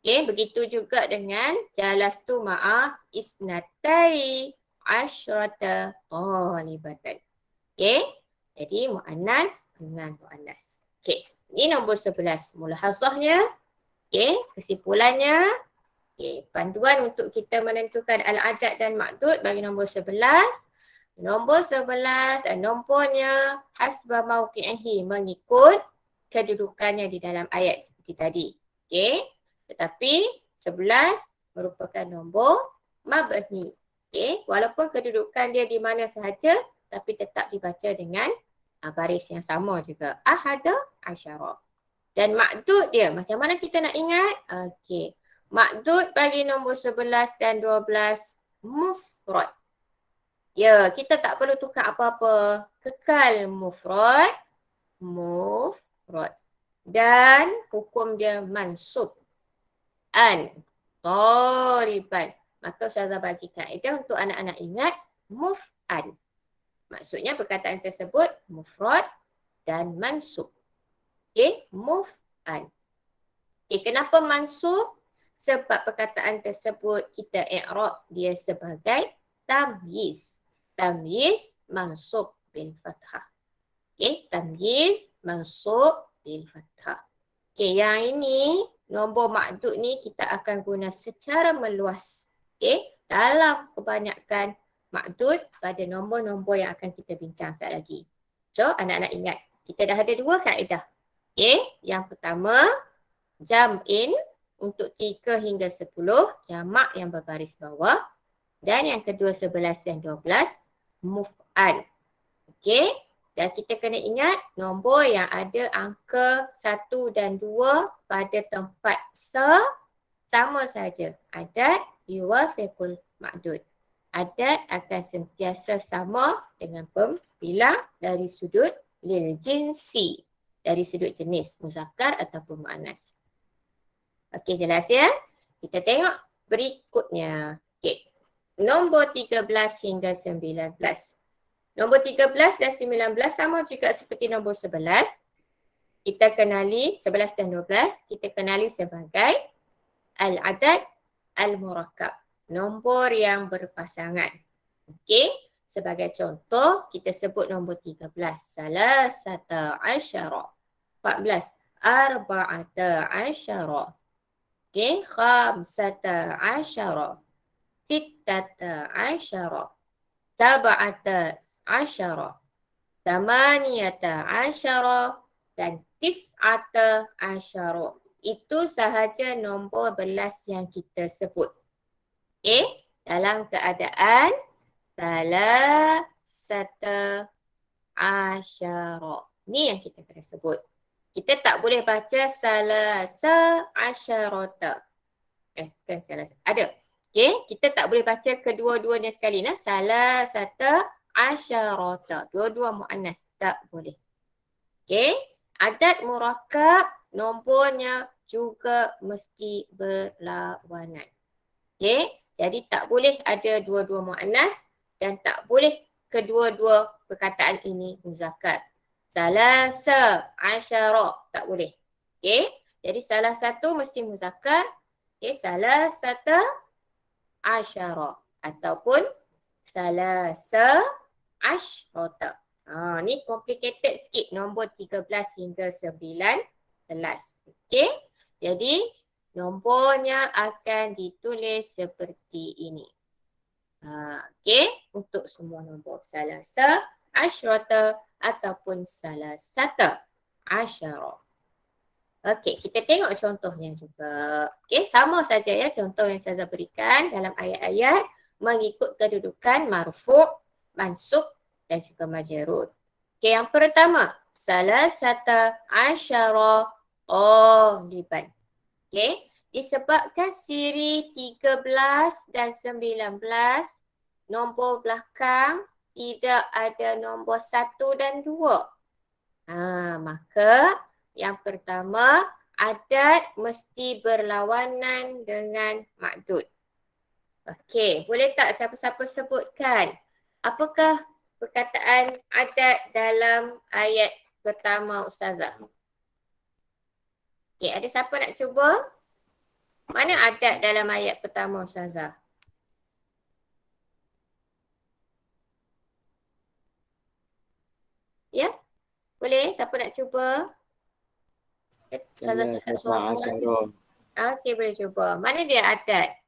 Okey, begitu juga dengan jalastu ma'a isnatai asyrata talibatan. Okey, jadi muannas dengan muannas. Okey, ini nombor 11. Mulahazahnya, okey, kesimpulannya, okey, panduan untuk kita menentukan al-adad dan ma'dud bagi nombor 11. Nombor 11, nombornya hasba mauqi'ihi, mengikut kedudukannya di dalam ayat seperti tadi. Okey, tetapi 11 merupakan nombor mabni. Okey, walaupun kedudukan dia di mana sahaja, tapi tetap dibaca dengan baris yang sama juga. Ahada asyara. Dan ma'dud dia, macam mana kita nak ingat? Okey. Ma'dud bagi nombor 11 dan 12 mufrad. Ya, kita tak perlu tukar apa-apa. Kekal mufrad. Mufrad. Dan hukum dia mansub. An. Taliban. Maka ustazah bagi kaedah untuk anak-anak ingat muf'an. Maksudnya perkataan tersebut mufrad dan mansub. Okey, muf'an. Okey, kenapa mansub? Sebab perkataan tersebut kita i'rab dia sebagai tamyiz. Tamyiz mansub bil fathah. Okey, tamyiz mansub bil fathah. Okey, yang ini nombor ma'dud ni kita akan guna secara meluas. Okey, dalam kebanyakan ma'dud pada nombor-nombor yang akan kita bincang sekejap lagi. So, anak-anak ingat, kita dah ada dua kaedah. Okey, yang pertama jam'in untuk 3 hingga 10, jamak yang berbaris bawah. Dan yang kedua 11 dan 12, muf'al. Okey, dan kita kena ingat nombor yang ada angka 1 dan 2 pada tempat sama saja. Adat yuwafiqul ma'dud. Adat akan sentiasa sama dengan pembilang dari sudut lil jinsi, dari sudut jenis muzakkar ataupun muannas. Okey, jelas ya? Kita tengok berikutnya. Okey. Nombor 13 hingga 19. Nombor 13 dan 19 sama juga seperti nombor 11. Kita kenali 11 dan 12, kita kenali sebagai al-adad al-murakkab. Nombor yang berpasangan. Okey, sebagai contoh kita sebut nombor 13. Salasata asyara. 14. Arba'ata asyara. Okey, khamsata asyara. Sittata asyara. Sab'ata asyara. Thamaniyata asyara. Dan tis'ata asyara. Itu sahaja nombor belas yang kita sebut. Okay, dalam keadaan salasata asyara. Ni yang kita kena sebut. Kita tak boleh baca salasa asyarata. Bukan salasa. Ada. Okay, kita tak boleh baca kedua-duanya sekali. Nah, salasata asyarata. Dua-dua mu'annas. Tak boleh. Okay, adat murakkab nombornya juga mesti berlawanan. Okay, jadi tak boleh ada dua-dua mu'annas dan tak boleh kedua-dua perkataan ini muzakkar. Salasa asyara tak boleh. Okay, jadi salah satu mesti muzakkar. Okay, salasata asyara ataupun salasa asyrata. Ni complicated sikit nombor 13 hingga 19. Okey. Jadi nombornya akan ditulis seperti ini. Okey, untuk semua nombor salasa asyrata ataupun salasata asyara. Okey, kita tengok contohnya juga. Okey, sama saja ya contoh yang saya berikan dalam ayat-ayat mengikut kedudukan marfu', mansub dan juga majrur. Okey, yang pertama, salasata asyara taliban. Okey, disebabkan siri 13 dan 19 nombor belakang tidak ada nombor 1 dan 2. Maka yang pertama, adat mesti berlawanan dengan ma'dud. Okey, boleh tak siapa-siapa sebutkan apakah perkataan adat dalam ayat pertama Ustazah? Okey, ada siapa nak cuba? Mana adat dalam ayat pertama Ustazah? Ya? Boleh? Siapa nak cuba? Ustazah tak suara. asyara. Okey, boleh cuba. Mana dia adat?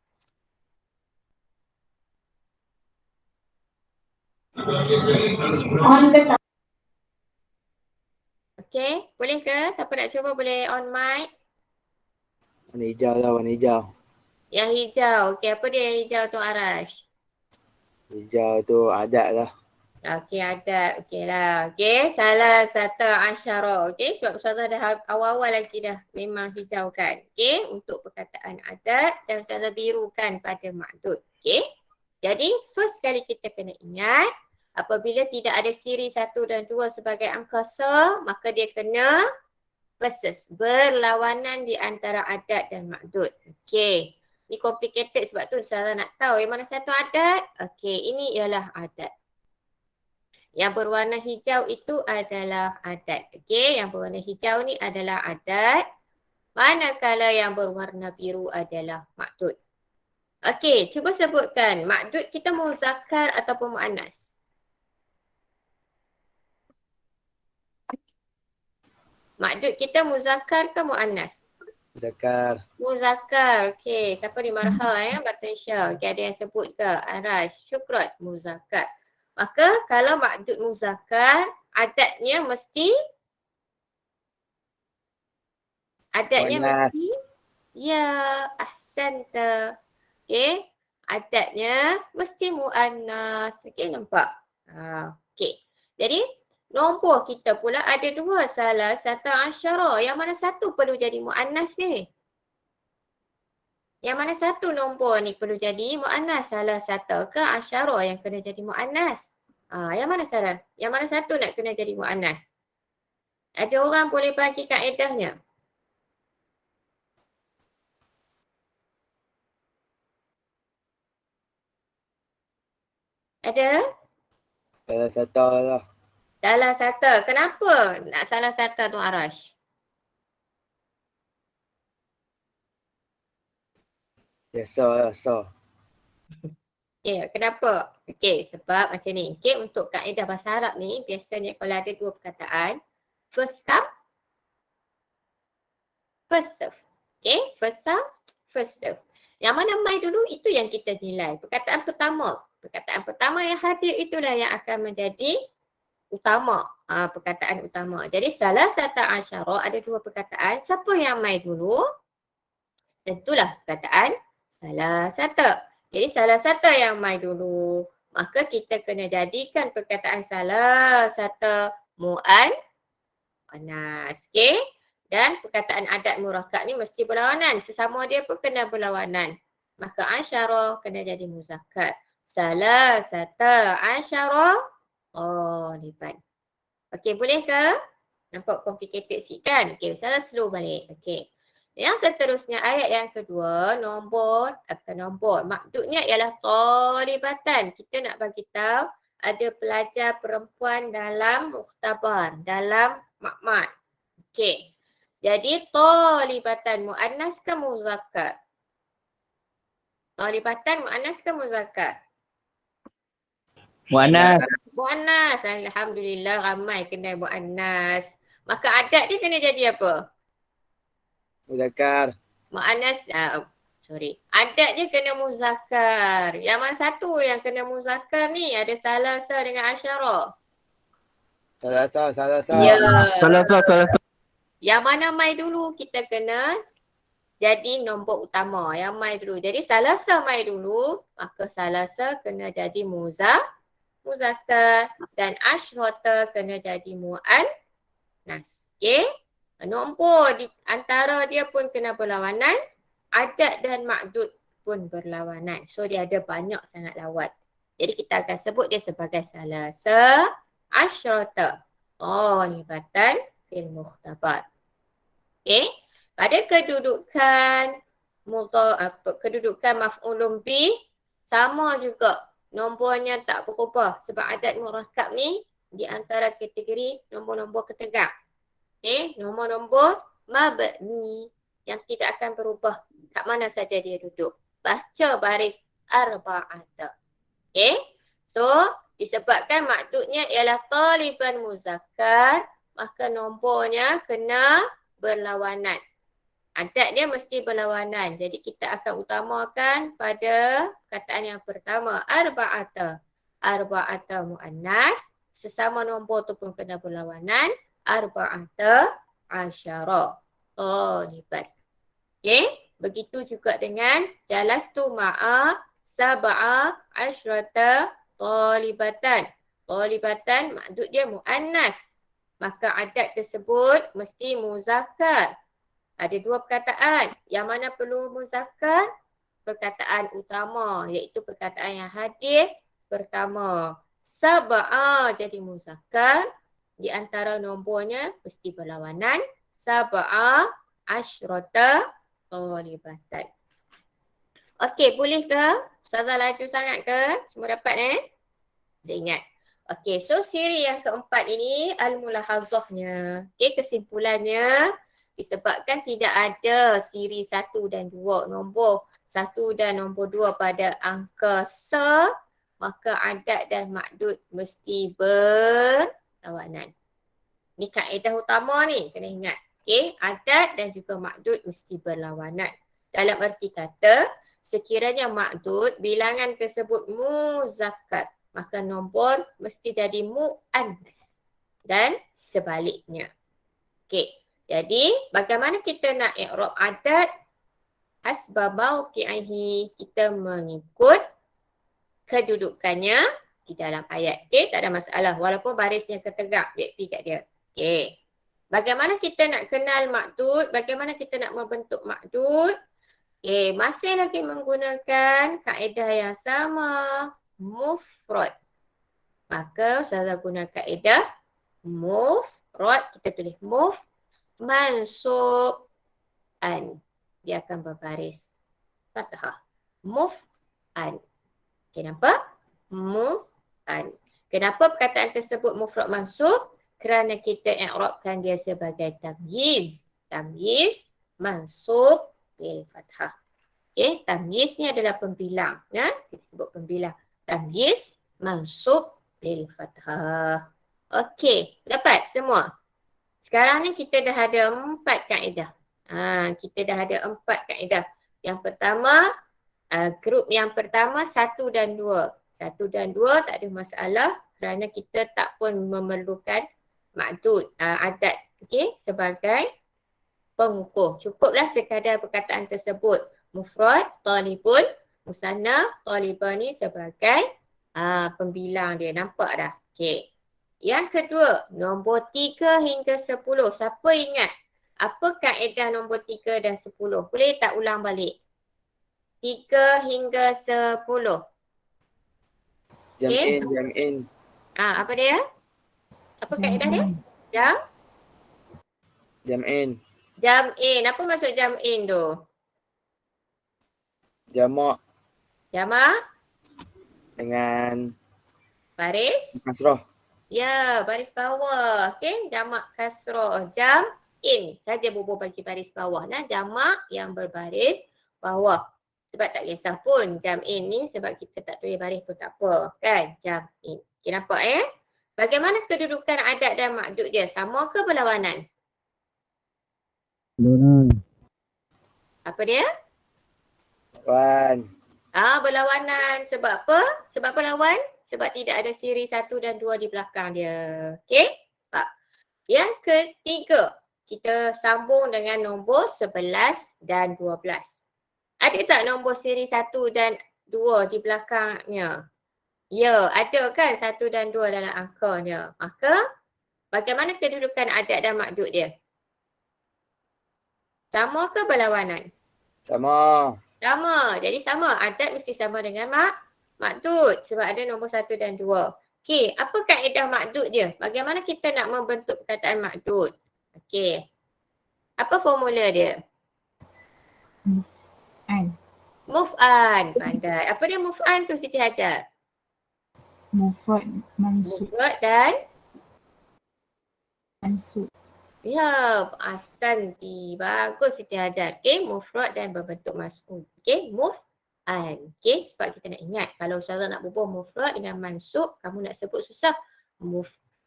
On ke tak? Okey, boleh ke? Siapa nak cuba boleh on mic? Warna hijau lah, warna hijau. Yang hijau. Okey, apa dia yang hijau tu Arash? Hijau tu adat lah. Okey, adat. Okey lah. Okey, salah satu asyara. Okey, sebab Ustazah dah awal-awal lagi dah memang hijau kan. Okey, untuk perkataan adat dan Ustazah birukan pada ma'dud. Okey, jadi first kali kita kena ingat apabila tidak ada siri 1 dan 2 sebagai angka maka dia kena versus, berlawanan di antara adat dan ma'dud. Okey, ni complicated sebab tu Ustazah nak tahu yang mana satu adat. Okey, ini ialah adat. Yang berwarna hijau itu adalah adat. Okey, yang berwarna hijau ni adalah adat. Manakala yang berwarna biru adalah ma'dud. Okey, cuba sebutkan ma'dud kita muzakkar ataupun muannas. Ma'dud kita muzakkar ke muannas? Zakar. Muzakkar. Okey, siapa ni Marha Bartesha. Okey, ada yang sebut ke? Arash, Syukrat, muzakkar. Maka kalau ma'dud muzakkar, adatnya mesti Adatnya Muannas. mesti ya, ahsanta. Okey. Adatnya mesti muannas. Okey, nampak? Okey. Jadi nombor kita pula ada dua, salah satu asyara. Yang mana satu perlu jadi muannas ni? Yang mana satu nombor ni perlu jadi muannas? Salah satu ke asyara yang kena jadi muannas? Yang mana salah? Yang mana satu nak kena jadi muannas? Ada orang boleh bagi kaedahnya? Ada? Salah satu lah. Salah satu. Kenapa nak salah satu tu Arash? Biasa lah, so. Ya, kenapa? Okey, sebab macam ni. Okey, untuk kaedah bahasa Arab ni, biasanya kalau ada dua perkataan, first come, first serve. Okey, first come, first serve. Yang mana mai dulu, itu yang kita nilai. Perkataan pertama. Perkataan pertama yang hadir itulah yang akan menjadi utama. Perkataan utama. Jadi salah satu asyara ada dua perkataan. Siapa yang mai dulu? Tentulah perkataan salah satu. Jadi salah satu yang mai dulu. Maka kita kena jadikan perkataan salah satu muannas. Okey? Dan perkataan adat murakkab ni mesti berlawanan. Sesama dia pun kena berlawanan. Maka asyara kena jadi muzakkar. Salah satu asyara lipat. Okey, boleh ke? Nampak complicated sikit kan? Okey, saya slow balik. Okey. Yang seterusnya ayat yang kedua, nombor maksudnya ialah talibatan. Kita nak bagi tahu ada pelajar perempuan dalam mukhtabar, dalam makmat. Okey. Jadi talibatan muannas ke muzakkar? Talibatan muannas ke muzakkar? Muannas. Muannas. Alhamdulillah ramai kena muannas. Maka adat dia kena jadi apa? Muzakkar. Muannas, adat dia kena muzakkar. Yang mana satu yang kena muzakkar ni? Ada salasa dengan asyara. Salah. Ya. Salah. Yang mana mai dulu kita kena jadi nombor utama. Yang mai dulu. Jadi salasa mai dulu, maka salasa kena jadi muzakkar dan asyrata kena jadi muannas. Okey? Nombor di antara dia pun kena berlawanan, adat dan makdud pun berlawanan. So dia ada banyak sangat lawat. Jadi kita akan sebut dia sebagai salasa asyrata. Talibatan fil mukhtabar. Okey. Pada kedudukan maf'ulun bih sama juga. Nombornya tak berubah sebab adat murakkab ni di antara kategori nombor-nombor ketegak. Okey, nombor-nombor mabni yang tidak akan berubah kat mana saja dia duduk. Baca baris arba'ata. Okey, so disebabkan maksudnya ialah taliban muzakkar, maka nombornya kena berlawanan. Adat dia mesti berlawanan. Jadi kita akan utamakan pada perkataan yang pertama, arba'ata. Arba'ata muannas, sesama nombor tu pun kena berlawanan. Arba'ata asyara. Lipat. Okey, begitu juga dengan jalastu ma'a sab'a asyrata talibatan. Talibatan maksud dia muannas. Maka adat tersebut mesti muzakkar. Ada dua perkataan. Yang mana perlu muzakkar? Perkataan utama, iaitu perkataan yang hadir pertama. Sab'a jadi muzakkar. Di antara nombornya mesti berlawanan. Sab'a asyrata talibatan. Okey, boleh ke? Ustazah laju sangat ke? Semua dapat Dah ingat. Okey, so siri yang keempat ini al-mulahazahnya. Okey, kesimpulannya disebabkan tidak ada siri 1 dan 2, nombor 1 dan nombor 2 pada angka se, maka adat dan makdud mesti berlawanan. Ni kaedah utama ni, kena ingat. Okey, adat dan juga makdud mesti berlawanan. Dalam erti kata, sekiranya makdud bilangan tersebut muzakkar, maka nombor mesti jadi muannas dan sebaliknya. Okey. Jadi, bagaimana kita nak i'rab adad? Hasba mawqi'ihi, kita mengikut kedudukannya di dalam ayat. Okey, tak ada masalah. Walaupun barisnya ketegak, yakfi kat dia. Okey. Bagaimana kita nak kenal makdud? Bagaimana kita nak membentuk makdud? Okey, masih lagi menggunakan kaedah yang sama, mufrad. Maka Ustazah guna kaedah mufrad, kita tulis mansub an. Dia akan berbaris fathah. Muf'an. Okay, nampak? Muf'an. Kenapa perkataan tersebut mufrad mansub? Kerana kita i'rabkan dia sebagai tamyiz. Tamyiz mansub bil fathah. Okay, tamyiz ni adalah pembilang. Ya? Kita sebut pembilang. Tamyiz mansub bil fathah. Okey, dapat semua? Sekarang ni kita dah ada 4 kaedah. Kita dah ada 4 kaedah. Yang pertama, grup yang pertama 1 dan 2. 1 dan 2 tak ada masalah kerana kita tak pun memerlukan makdud, adat, okey, sebagai pengukuh. Cukuplah sekadar perkataan tersebut. Mufrad, talibun, musanna, talibani sebagai pembilang dia. Nampak dah? Okey. Yang kedua, nombor 3 hingga 10. Siapa ingat? Apa kaedah nombor 3 dan 10? Boleh tak ulang balik? 3 hingga 10. Jam'in, jam'in. Apa dia? Apa kaedah dia? Jam'in. Jam'in. Apa maksud jam'in tu? Jamak Jamak? dengan Baris? kasrah. Ya, baris bawah. Okey, jamak kasrah. Jam'in. Saja Bobo bagi baris bawah. Nah, jamak yang berbaris bawah. Sebab tak kisah pun jam'in ni sebab kita tak tulis baris pun tak apa. Kan? Jam'in. Okey, nampak Bagaimana kedudukan adat dan makdud dia? Sama ke berlawanan? Berlawanan. Apa dia? Wan. Berlawanan. Sebab apa? Sebab apa lawan? Sebab tidak ada siri 1 dan 2 di belakang dia. Okey? Yang ketiga, kita sambung dengan nombor 11 dan 12. Ada tak nombor siri 1 dan 2 di belakangnya? Ya, ada kan 1 dan 2 dalam angkanya. Maka, bagaimana kedudukan adat dan makdud dia? Sama ke berlawanan? Sama. Sama. Jadi sama. Adat mesti sama dengan makdud. Sebab ada nombor 1 dan 2. Okey, apa kaedah makdud dia? Bagaimana kita nak membentuk perkataan makdud? Okey. Apa formula dia? Muf'an. Pandai. Apa dia muf'an tu Siti Hajar? Mufrad mansub. Mufrad dan? Mansub. Ya, ahsanti. Bagus Siti Hajar. Okey, mufrad dan berbentuk mansub. Okey, muf'an. Okey, sebab kita nak ingat kalau Ustazah nak berbual mufrad dengan mansub, kamu nak sebut susah.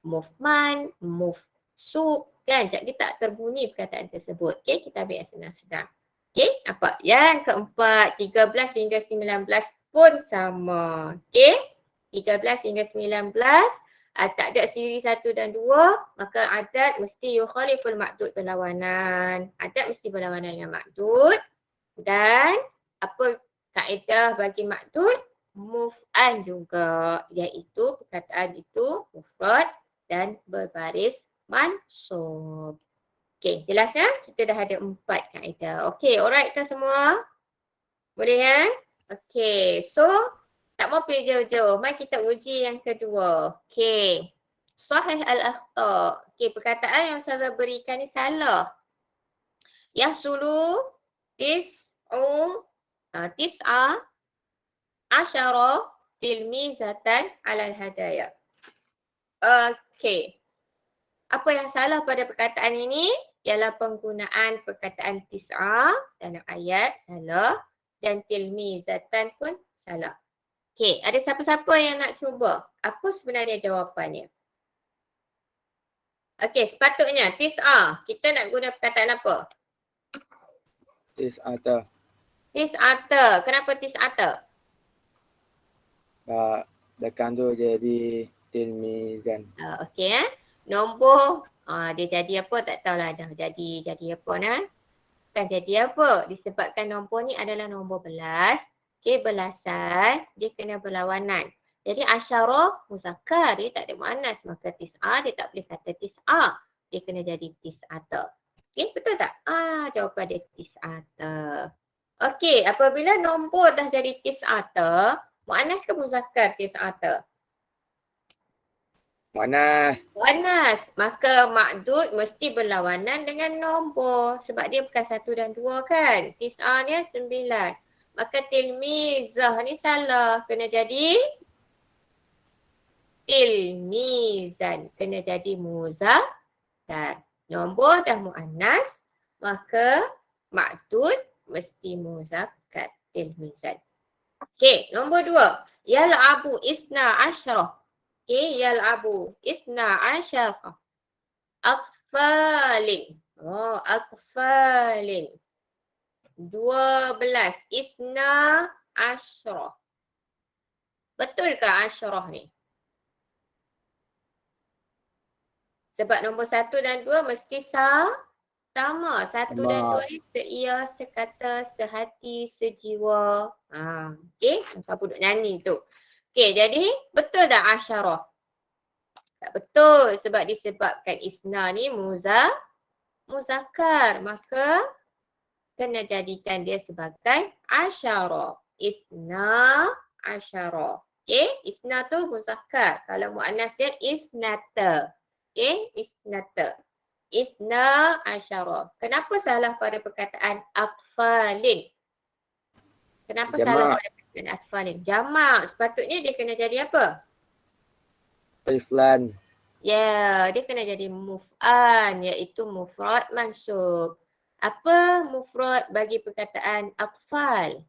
Mufman, mufsub. Kan? Jadi tak terbunyi perkataan tersebut. Okey, kita ambil yang senang-senang. Okey, nampak? Yang keempat, 13 hingga 19 pun sama. Okey, 13 hingga 19. Tak ada siri 1 dan 2, maka adat mesti yukhaliful makdud berlawanan. Adat mesti berlawanan dengan makdud. Dan apa kaedah bagi makdud? Muf'an juga, iaitu perkataan itu mufrad dan berbaris mansub. Okey, jelas Kita dah ada 4 kaedah. Okey, alright ke semua? Boleh Okey, so tak mau pergi jauh-jauh. Mari kita uji yang kedua. Okey. Sahih al-akhta. Okey, perkataan yang saya berikan ni salah. Yahsulu tis'a asyara tilmizatan alal hadaya. Okey. Apa yang salah pada perkataan ini ialah penggunaan perkataan tis'a dalam ayat salah dan tilmizatan pun salah. Okey, ada siapa-siapa yang nak cuba? Apa sebenarnya jawapannya? Okey, sepatutnya tis'a. Kita nak guna perkataan apa? Tis'ata. Tis'ata. Kenapa tis'ata? Belakang tu jadi tilmizan. Okey Nombor Dia jadi apa tak tahulah dah. Jadi apa nah? Kan jadi apa? Disebabkan nombor ni adalah nombor belas. Okay, belasan. Dia kena berlawanan. Jadi asyarah muzakkar. Dia tak ada muannas. Maka tis'ah dia tak boleh kata tis'ah. Dia kena jadi tis'ata. Okay, betul tak? Jawapan dia tis'ata. Okay, apabila nombor dah jadi tis'ata, muannas ke muzakkar tis'ata? Muannas. Muannas. Maka ma'dud mesti berlawanan dengan nombor. Sebab dia bukan 1 dan 2 kan. Tis'ah ni 9. Maka tilmizah ni salah. Kena jadi tilmizan. Kena jadi muzakkar. Nombor dah muannas. Maka ma'dud mesti muzakkar. Tilmizan. Okey, nombor 2. Yal'abu isna asyarah. Okay, yal'abu isna asyarah. Atfalin. Atfalin. 12. Isna asyarah. Betul ke asyarah ni? Sebab nombor 1 dan 2 mesti sama. 1 dan 2 ni seia, sekata, sehati, sejiwa. Okay, siapa duduk nyanyi tu. Okay, jadi betul tak asyarah? Tak betul sebab disebabkan isna ni muzakkar. Maka kena jadikan dia sebagai asyarah. Isna asyarah. Okay, isna tu muzakkar. Kalau muannas dia isnata. Okay, isnata. Isna asyarah. Kenapa salah pada perkataan atfalin? Kenapa salah pada perkataan atfalin? Jamak. Sepatutnya dia kena jadi apa? Tiflan. Ya, dia kena jadi muf'an, iaitu mufrad mansub. Apa mufrad bagi perkataan atfal?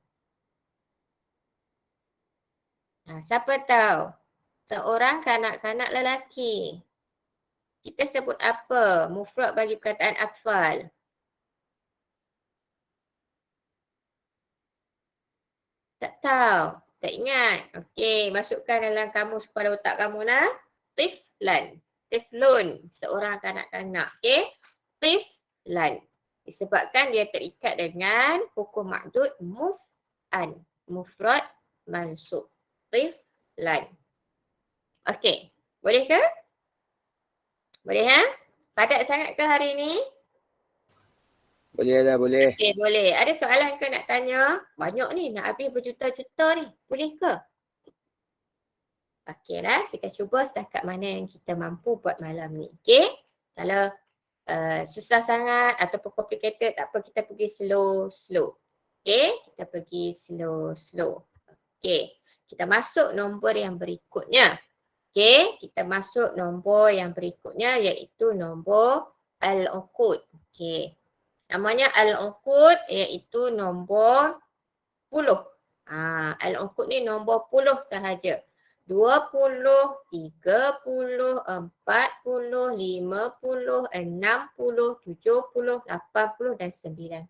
Siapa tahu? Seorang kanak-kanak lelaki. Kita sebut apa mufrad bagi perkataan atfal? Tak tahu. Tak ingat. Okey, masukkan dalam kamus pada otak kamu nah. Tiflan. Tiflun. Seorang kanak-kanak. Okey. Tiflan. Disebabkan dia terikat dengan hukum ma'dud muf'an. Mufrad mansub. Tiflan. Okey. Boleh ke? Boleh Padat sangat ke hari ni? Boleh dah, boleh. Okey, boleh. Ada soalan ke nak tanya? Banyak ni, nak habis berjuta-juta ni. Boleh ke? Okeylah, kita cuba setakat mana yang kita mampu buat malam ni. Okey? Kalau susah sangat ataupun complicated, tak apa, kita pergi slow. Okey? Kita pergi slow. Okey. Kita masuk nombor yang berikutnya. Okey? Kita masuk nombor yang berikutnya iaitu nombor al-uqud. Okey. Namanya al-uqud iaitu nombor 10. Al-uqud ni nombor 10 sahaja. 20, 30, 40, 50, 60, 70, 80 dan 90.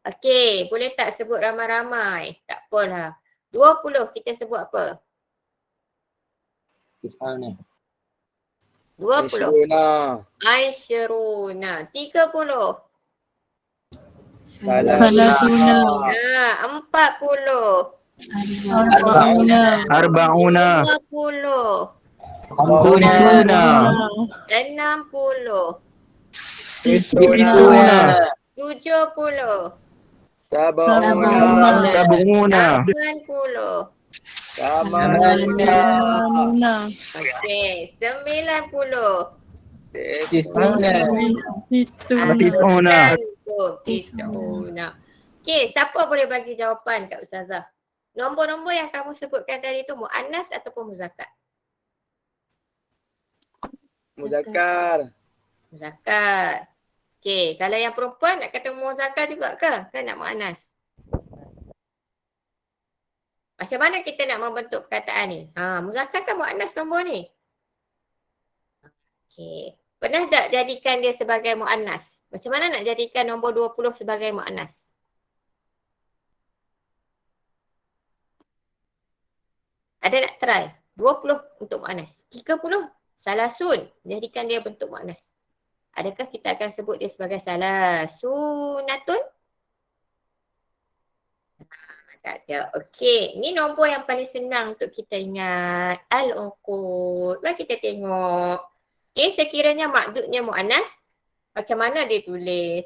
Okey, boleh tak sebut ramai-ramai? Tak apalah. 20 kita sebut apa? 20. Aisyuruna. 30. Salasuna. 40. Arba'una. 50. Khamsuna. 60. Situna. 70. Sab'una. 80. Samanuna. Okey, 90. Tis'una. Tis'una. Okey, siapa boleh bagi jawapan kat Ustazah? Nombor-nombor yang kamu sebutkan tadi tu muannas ataupun muzakkar? Muzakkar. Muzakkar. Okey, kalau yang perempuan nak kata muzakkar juga ke? Kan nak muannas? Macam mana kita nak membentuk perkataan ni? Muzakkar kan muannas nombor ni? Okey. Pernah tak jadikan dia sebagai muannas? Macam mana nak jadikan nombor 20 sebagai muannas? Ada nak try? 20 untuk muannas. 30 salasun. Jadikan dia bentuk muannas. Adakah kita akan sebut dia sebagai salasunatun? Tak ada. Okey, ni nombor yang paling senang untuk kita ingat. Al-uqud. Mari kita tengok. Okey, sekiranya makdudnya mu'annas, macam mana dia tulis?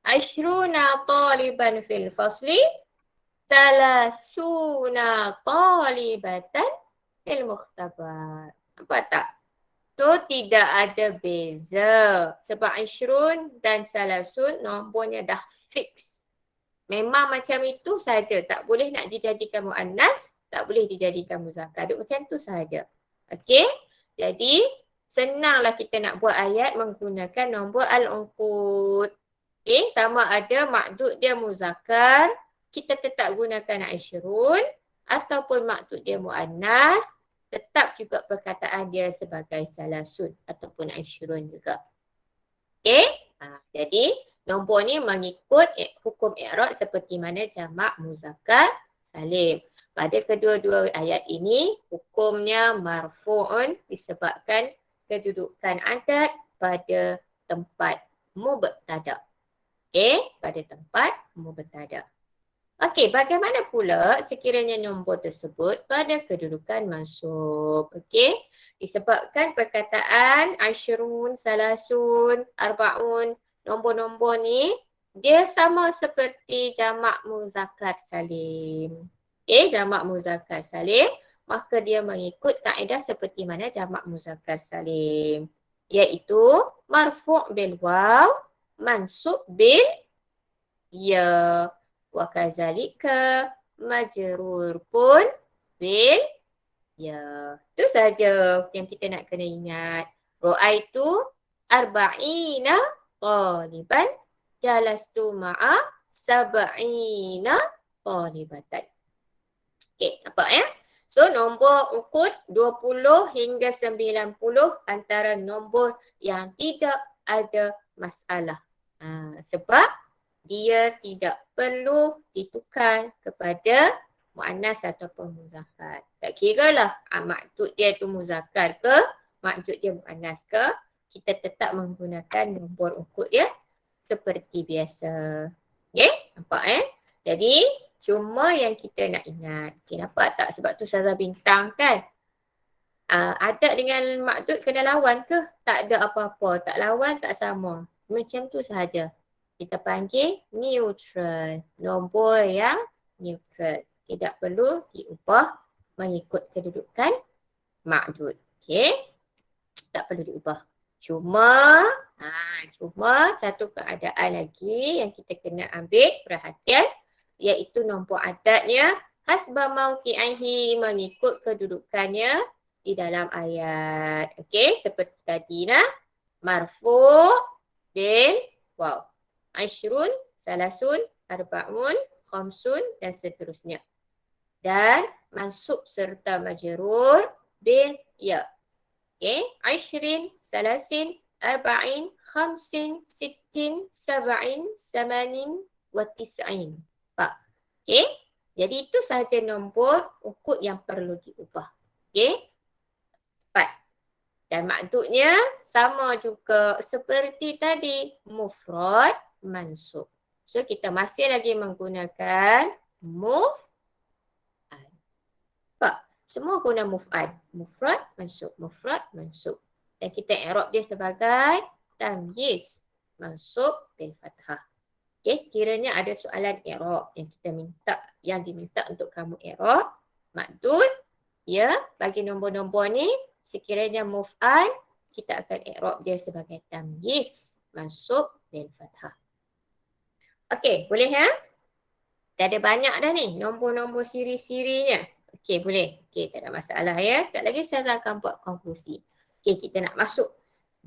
Ashruna taliban fil fasli, salasuna talibatan fil mukhtabar. Nampak tak? So, tidak ada beza. Sebab ashrun dan salasun nombornya dah fix. Memang macam itu saja. Tak boleh nak dijadikan mu'annas, tak boleh dijadikan muzakkar. Duk macam tu saja. Okey? Jadi, senanglah kita nak buat ayat menggunakan nombor al-uqud. Okey? Sama ada makdud dia muzakkar, kita tetap gunakan ashrun, ataupun makdud dia mu'annas, tetap juga perkataan dia sebagai salasun ataupun ashrun juga. Okey? Jadi, nombor ni mengikut hukum i'rab seperti mana jamak muzakkar salim. Pada kedua-dua ayat ini, hukumnya marfu'un disebabkan kedudukan adad pada tempat mubtada. Okey, pada tempat mubtada. Okey, bagaimana pula sekiranya nombor tersebut pada kedudukan mansub? Okey, disebabkan perkataan ashrun, salasun, arbaun, nombor-nombor ni dia sama seperti jamak muzakkar salim. Okey, jamak muzakkar salim, maka dia mengikut kaedah seperti mana jamak muzakkar salim, iaitu marfu' bil waw, mansub bil ya, wa kadzalika majrur pun bil ya. Itu saja yang kita nak kena ingat. Ra'aitu arba'ina taliban, jalastu ma'a sab'ina talibatan. Okey, nampak ya? So, nombor uqud 20 hingga 90 antara nombor yang tidak ada masalah. Sebab dia tidak perlu ditukar kepada mu'annas ataupun muzakkar. Tak kiralah maksud dia tu muzakkar ke, maksud dia mu'annas ke, kita tetap menggunakan nombor uqud ya seperti biasa. Okey, nampak Jadi, cuma yang kita nak ingat. Okey, nampak tak? Sebab tu Ustazah bintang kan. Adat dengan maksud kena lawan ke? Tak ada apa-apa. Tak lawan, tak sama. Macam tu sahaja. Kita panggil neutral. Nombor yang neutral. Tidak perlu diubah mengikut kedudukan maksud. Okey. Tak perlu diubah. Cuma satu keadaan lagi yang kita kena ambil perhatian, iaitu nombor adatnya hasba mauqi'ihi, mengikut kedudukannya di dalam ayat. Okey, seperti tadi marfu' bil waw. Ashrun, salasun, arba'un, khamsun dan seterusnya. Dan mansub serta majrur bil ya. Okey, ashrin, salasin, arba'in, khamsin, sittin, sab'in, samanin wa tis'in. Okey, jadi itu sahaja nombor uqud yang perlu diubah. Okey, 4. Dan maksudnya sama juga seperti tadi, mufrad, mansub. So kita masih lagi menggunakan muf'al. Semua guna muf'al. Mufrad, mansub. Mufrad, mansub. Dan kita i'rab dia sebagai tamyiz, mansub bil fathah. Okey, sekiranya ada soalan i'rab yang diminta untuk kamu i'rab, maksud ya bagi nombor-nombor ni sekiranya muf'al, kita akan i'rab dia sebagai tamyiz, mansub bil fathah. Okey, boleh Dah ada banyak dah ni nombor-nombor siri-sirinya. Okey, boleh. Okey, tak ada masalah ya. Tak lagi saya akan buat konklusi. Okey, kita nak masuk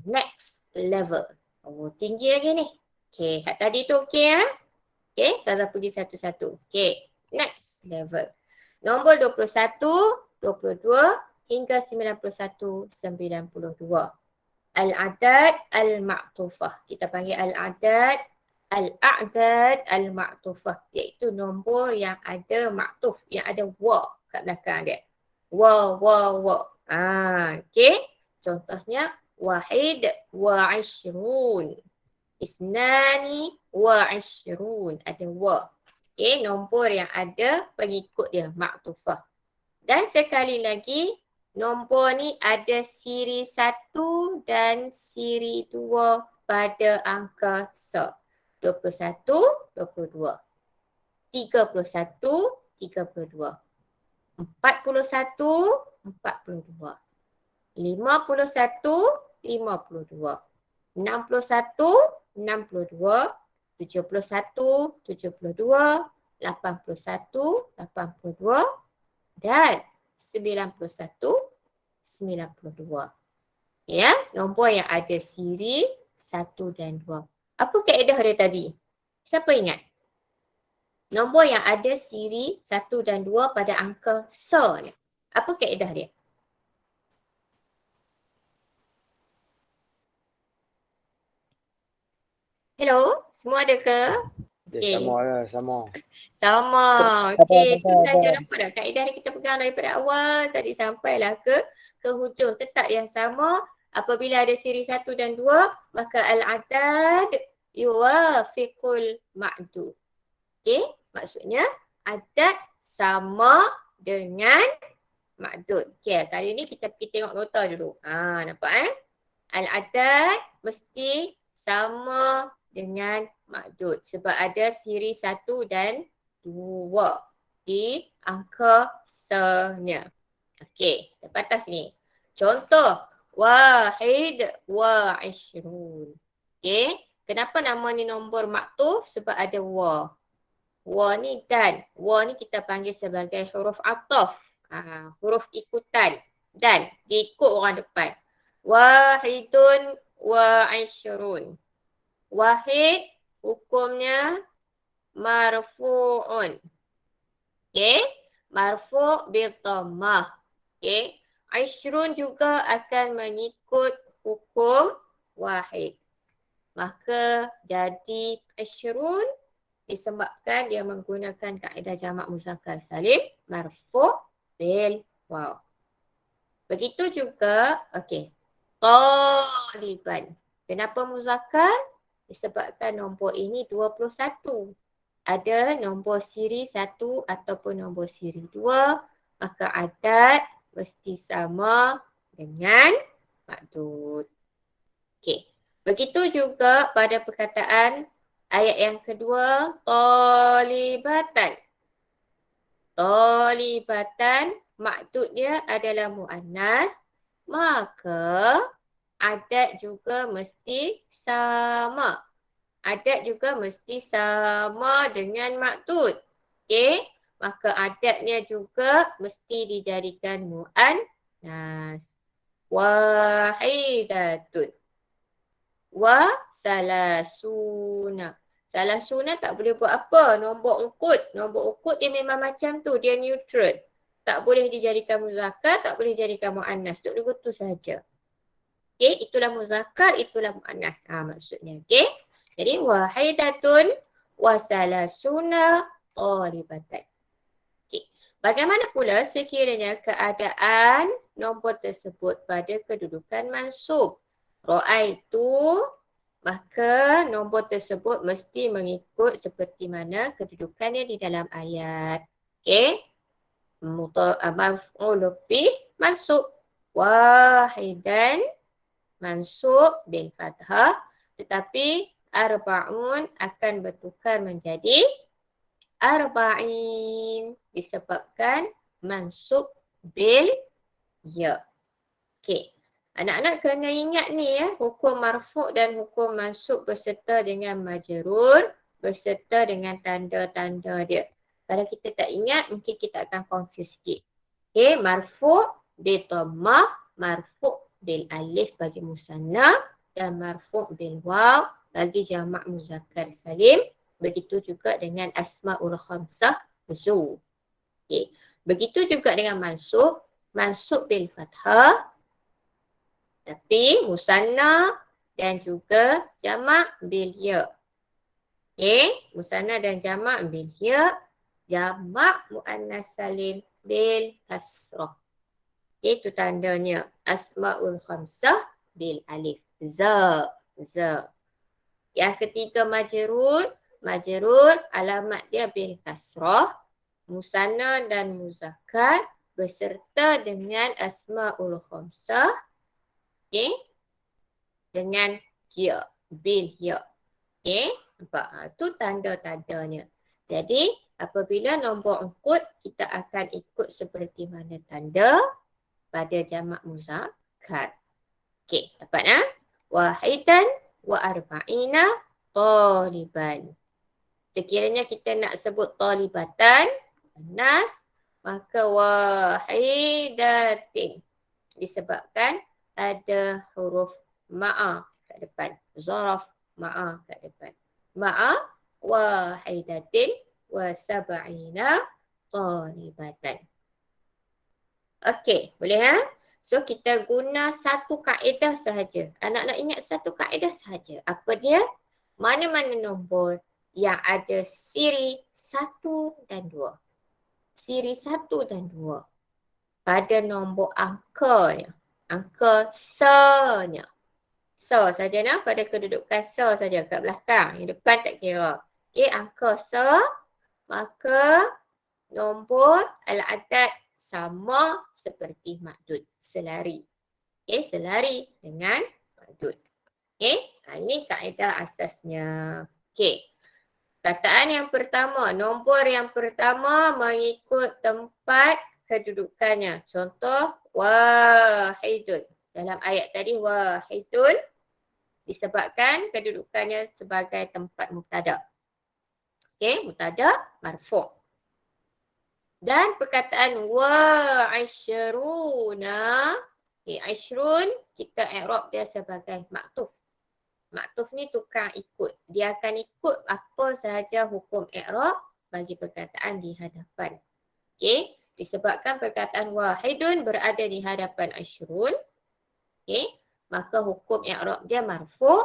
next level. Oh, tinggi lagi ni. Okey, kat tadi tu okey Okey, saya pergi satu-satu. Okey, next level. Nombor 21, 22 hingga 91, 92. Al-adad al-ma'tufah. Kita panggil al-adad al-a'dad al-ma'tufah, iaitu nombor yang ada ma'tuf, yang ada wa kat belakang dia. Wa. Okey. Contohnya wahid wa ishrun. Isnani wa ishrun. Ada wa. Okay, nombor yang ada pengikut dia, maktufah. Dan sekali lagi, nombor ni ada siri 1 dan siri 2 pada angka sa. 21, 22. 31, 32. 41, 42. 51, 52. 61, 62. 71, 72. 81, 82. Dan 91, 92. Ya, nombor yang ada siri 1 dan 2. Apa kaedah dia tadi? Siapa ingat? Nombor yang ada siri 1 dan 2 pada angka sa ni. Apa kaedah dia? Hello? Semua ada ke? Dia sama lah, sama. Sama. Okey, tu belajar apa dah? Kaedah yang kita pegang daripada awal tadi sampailah ke hujung. Tetap yang sama. Apabila ada siri 1 dan 2, maka al-adad yuwafiqul ma'dud. Okey, maksudnya adad sama dengan ma'dud. Okey, kali ni kita pergi tengok nota dulu. Nampak Al-adad mesti sama dengan ma'dud sebab ada siri 1 dan 2 di angka sa-nya. Okey, lepas atas ni. Contoh, wahid wa ishrun. Okey, kenapa nama ni nombor maktuf? Sebab ada wa. Wa ni dan. Wa ni kita panggil sebagai huruf ataf. Huruf ikutan. Dan diikut orang depan. Wahidun wa ishrun. Wahid hukumnya marfu'un. Okey, marfu' bil dhammah. Okey, ishrun juga akan mengikut hukum wahid. Maka jadi ishrun disebabkan dia menggunakan kaedah jamak muzakkar salim marfu' bil waw. Begitu juga, okey, taliban. Kenapa muzakkar? Disebabkan nombor ini 21. Ada nombor siri 1 ataupun nombor siri 2, maka adad mesti sama dengan ma'dud. Okey. Begitu juga pada perkataan ayat yang kedua, talibatan. Talibatan, ma'dud dia adalah muannas, maka adad juga mesti sama. Adad juga mesti sama dengan ma'dud. Okey, maka adadnya juga mesti dijadikan muannas. Wahidatun. Wa salasuna. Salasuna tak boleh buat apa? Nombor ukut. Nombor ukut dia memang macam tu. Dia neutral. Tak boleh dijadikan muzakkar, tak boleh dijadikan muannas. Duduk betul saja. Okey, itulah muzakkar, itulah muannas. Maksudnya. Okey. Jadi wahidatun wa salasuna talibatan. Okey. Bagaimana pula sekiranya keadaan nombor tersebut pada kedudukan mansub? Ra'aitu, maka nombor tersebut mesti mengikut seperti mana kedudukannya di dalam ayat. Okey. Maf'ul bih mansub. Wahidan mansub bil fathah, tetapi arba'un akan bertukar menjadi arba'in disebabkan mansub bil ya. Okey. Anak-anak kena ingat ni hukum marfu' dan hukum mansub berserta dengan majrur, berserta dengan tanda-tanda dia. Kalau kita tak ingat, mungkin kita akan confuse sikit. Okey, marfu' bil dhammah, marfu' bil alif bagi musanna dan marfu' bil waw bagi jamak muzakkar salim. Begitu juga dengan asmaul khamsah zu. Okey. Begitu juga dengan mansub, mansub bil fathah tapi musanna dan juga jamak bil ya. Okey, musanna dan jamak bil ya, jamak muannas salim bil kasrah. Itu tandanya asmaul khamsah bil alif. Za. Yang ketiga majrur. Majrur alamat dia bil kasrah. Musanna dan muzakkar beserta dengan asmaul khamsah. Okey. Dengan ya, bil ya. Okey. Nampak? Tu tanda-tandanya. Jadi apabila nombor angkut kita akan ikut seperti mana tanda pada jamak muzakkar. Okey, dapat wahidan wa arba'ina taliban. Sekiranya kita nak sebut talibatan, nas, maka wahidatin. Disebabkan ada huruf ma'a kat depan. Zaraf ma'a kat depan. Ma'a wahidatin wa sab'ina talibatan. Okey, boleh So kita guna satu kaedah sahaja. Anak-anak ingat satu kaedah sahaja. Apa dia? Mana-mana nombor yang ada siri 1 dan 2. Siri 1 dan 2. Pada nombor angkanya. Angka se-nya. Se saja pada kedudukan se saja kat belakang. Yang depan tak kira. Okey, angka se, maka nombor al-adad sama seperti mahdud. Selari. Okey, selari dengan mahdud. Okey, ini kaedah asasnya. Okey. Kataan yang pertama, nombor yang pertama mengikut tempat kedudukannya. Contoh, wahidun. Dalam ayat tadi, wahidun disebabkan kedudukannya sebagai tempat mubtada. Okey, mubtada marfu'. Dan perkataan wa'ashruna, okey, ashrun kita i'rab dia sebagai maktuf. Maktuf ni tukang ikut. Dia akan ikut apa sahaja hukum i'rab bagi perkataan di hadapan. Okey, disebabkan perkataan wahidun berada di hadapan ashrun. Okey, maka hukum i'rab dia marfu',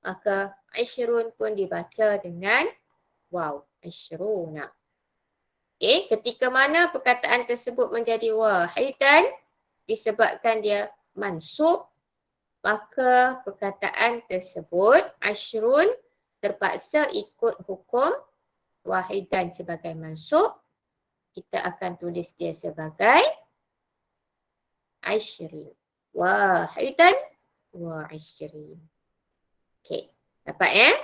maka ashrun pun dibaca dengan waw, ashruna. Okey, ketika mana perkataan tersebut menjadi wahidan disebabkan dia mansub, maka perkataan tersebut ashrun terpaksa ikut hukum wahidan sebagai mansub. Kita akan tulis dia sebagai ashrin. Wahidan wa ashrin. Okey, dapat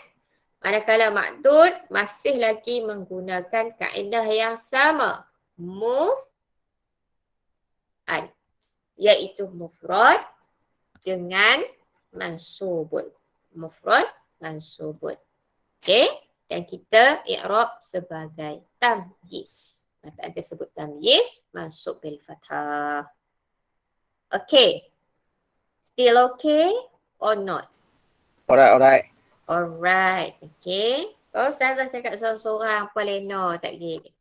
Manakala mahdud masih lagi menggunakan kaedah yang sama. Muf'al. Iaitu mufrad dengan mansubun. Mufrad mansubun. Okey, dan kita i'rab sebagai tamyiz. Perkataan tersebut tamyiz mansub bil fathah. Okey. Still okay or not? Alright. Alright. Okey. Kalau Ustazah cakap seorang-seorang pelena tak gini.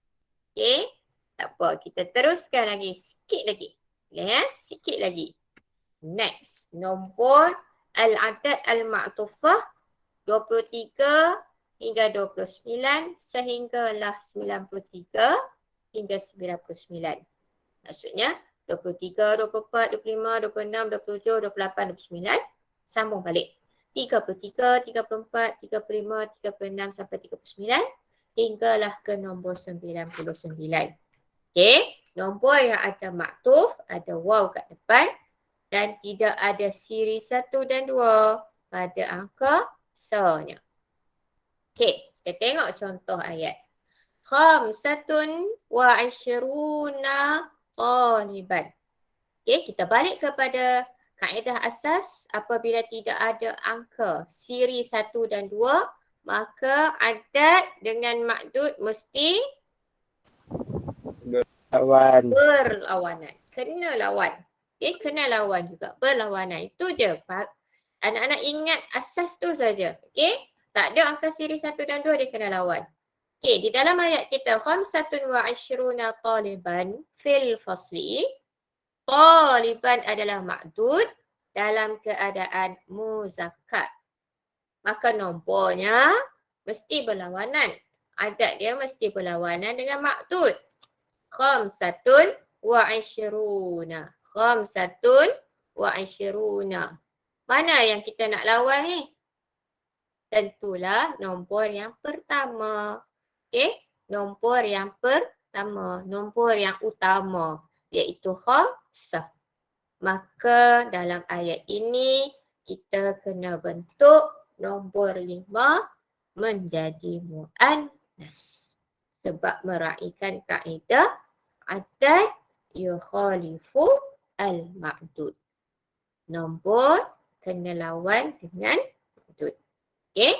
Okey. Tak apa. Kita teruskan lagi. Sikit lagi. Ya, sikit lagi. Next. Nombor al-adad al-ma'tufah 23 hingga 29 sehinggalah 93 hingga 99. Maksudnya 23, 24, 25, 26, 27, 28, 29. Sambung balik. 33, 34, 35, 36 sampai 39 hinggalah ke nombor 99. Okey, nombor yang ada maktuf, ada waw kat depan dan tidak ada siri 1 dan 2 pada angka se-nya. Okey, kita tengok contoh ayat. Khamsatun wa ashruna taliban. Okey, kita balik kepada kaedah asas. Apabila tidak ada angka siri 1 dan 2, maka adad dengan mahdud mesti berlawanan. Kena lawan. Okay, kena lawan juga. Berlawanan. Itu je. Anak-anak ingat asas tu saja. Okay. Tak ada angka siri 1 dan 2, dia kena lawan. Okay, di dalam ayat kita, khamsatun wa ashruna taliban fil fasli. Taliban adalah mahdud dalam keadaan muzakkar. Maka nombornya mesti berlawanan. Adad dia mesti berlawanan dengan mahdud. Khamsatun wa ashruna. Khamsatun wa ashruna. Mana yang kita nak lawan ni? Tentulah nombor yang pertama. Okey, nombor yang pertama, nombor yang utama iaitu khamsah. Maka dalam ayat ini kita kena bentuk nombor 5 menjadi muannas. Sebab meraihkan kaedah adad yukhalifu al-ma'dud. Nombor kena lawan dengan ma'dud. Okey.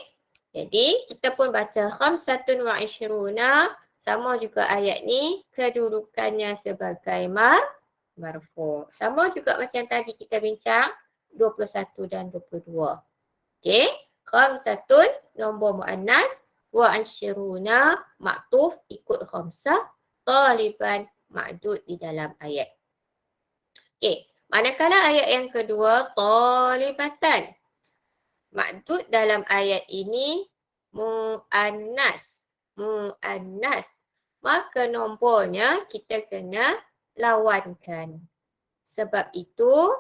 Jadi kita pun baca khamsatun wa ishruna, sama juga ayat ni kedudukannya sebagai marfu'. Sama juga macam tadi kita bincang 21 dan 22. Okey. Khamsatun nombor muannas, wa ishruna maktuf ikut khamsah, taliban ma'dud di dalam ayat. Okey. Manakala ayat yang kedua talibatan. Ma'dud dalam ayat ini muannas. Muannas. Maka nombornya kita kena lawankan. Sebab itu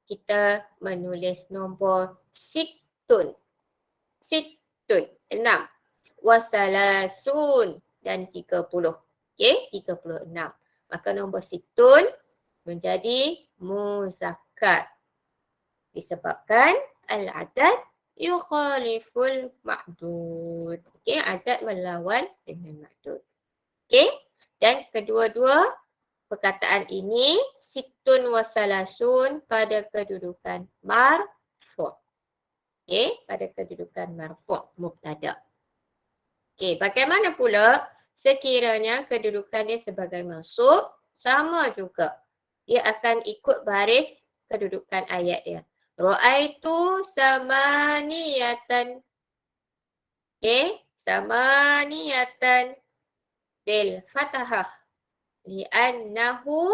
kita menulis nombor sittun. Sittun 6. Wasalasun dan 30. Okey, 36. Maka nombor sittun menjadi muzakkar. Disebabkan al-adad yukhaliful ma'dud. Okey, adad melawan dengan ma'dud. Okey, dan kedua-dua perkataan ini sittun wasalasun pada kedudukan marfu'. Okey, pada kedudukan marfu' mubtada'. Okey, bagaimana pula sekiranya kedudukan dia sebagai mansub? Sama juga. Dia akan ikut baris kedudukan ayat dia. Ra'aitu samaniyatan. Okey, samaniyatan bil fathah. Li'annahu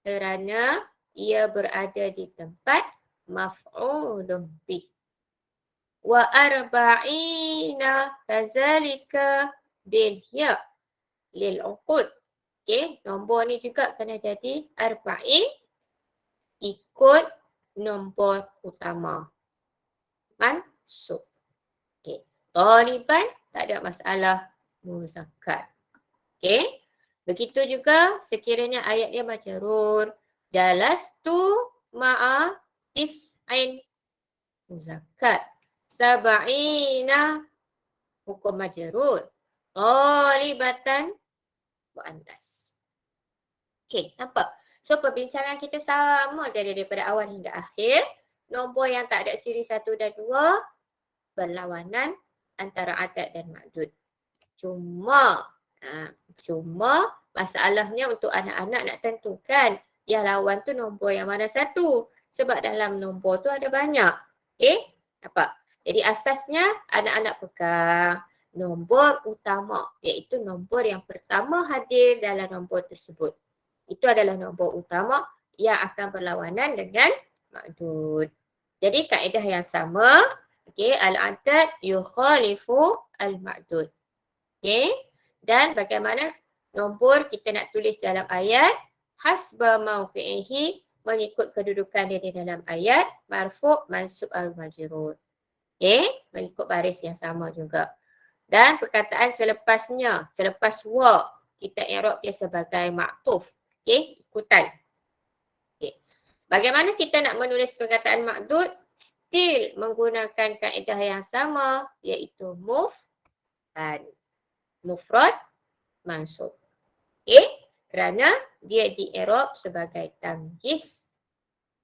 kerana ia berada di tempat maf'ulun bih. Wa arba'ina kazalika bil ya lil uqud. Okey, nombor ni juga kena jadi arba'in ikut nombor utama. Mansub. Okey, taliban tak ada masalah muzakkar. Okey, begitu juga sekiranya ayat dia majrur. Jalastu ma'a tis'in muzakkar. Sab'ina hukum majrur. Talibatan muannas. Okey, nampak? So perbincangan kita sama jadi daripada awal hingga akhir. Nombor yang tak ada siri 1 dan 2 berlawanan antara adad dan ma'dud. Cuma masalahnya untuk anak-anak nak tentukan yang lawan tu nombor yang mana satu. Sebab dalam nombor tu ada banyak. Okey, nampak? Jadi asasnya anak-anak pegang nombor utama, iaitu nombor yang pertama hadir dalam nombor tersebut. Itu adalah nombor utama yang akan berlawanan dengan ma'dud. Jadi kaedah yang sama, okey, al-adad yukhalifu al-ma'dud. Okey, dan bagaimana nombor kita nak tulis dalam ayat hasba mauqi'ihi, mengikut kedudukan dia di dalam ayat marfu', mansub, al-majrur. Okey, mengikut baris yang sama juga. Dan perkataan selepasnya, selepas wa, kita i'rab dia sebagai ma'tuf. Okey, ikutan. Okey. Bagaimana kita nak menulis perkataan ma'dud? Still menggunakan kaedah yang sama, iaitu mufrad. Mufrad mansub. Okey, kerana dia di-i'rab sebagai tamyiz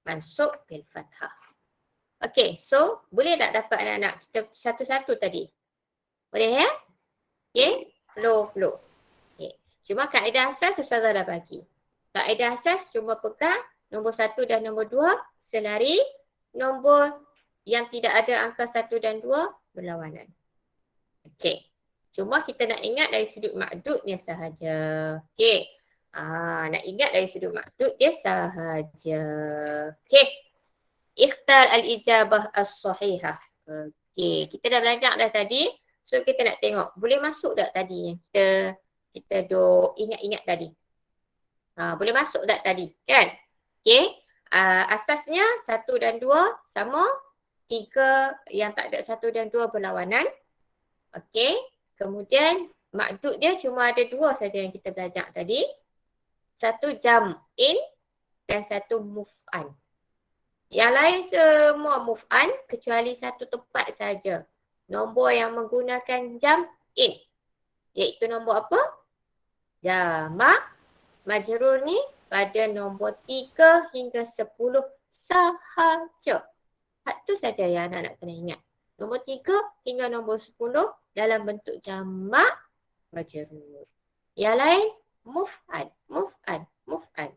mansub bil fathah. Okey, so boleh tak dapat anak-anak kita satu-satu tadi? Boleh ya? Okey, flow. Okey. Cuma kaedah asas Ustazah dah bagi. Kaedah asas cuma pegang nombor 1 dan nombor 2 selari nombor yang tidak ada angka 1 dan 2 berlawanan. Okey. Cuma kita nak ingat dari sudut ma'dudnya sahaja. Okey. Nak ingat dari sudut ma'dud dia sahaja. Okey. Ikhtar al-ijabah as-sahihah. Okey. Kita dah belajar dah tadi. So kita nak tengok. Boleh masuk tak tadi yang kita duk ingat-ingat tadi? Boleh masuk tak tadi? Kan? Okey. Asasnya 1 dan 2 sama. 3 yang tak ada 1 dan 2 berlawanan. Okey. Kemudian maksud dia cuma ada 2 saja yang kita belajar tadi. 1 jump in dan 1 move on. Yang lain semua move on kecuali 1 tempat saja. Nombor yang menggunakan jump in. Iaitu nombor apa? Jamak majrur ni pada nombor 3 hingga 10 sahaja. Itu saja yang anak-anak kena ingat. Nombor 3 hingga nombor 10 dalam bentuk jamak majrur. Yang lain move on, move on, move on.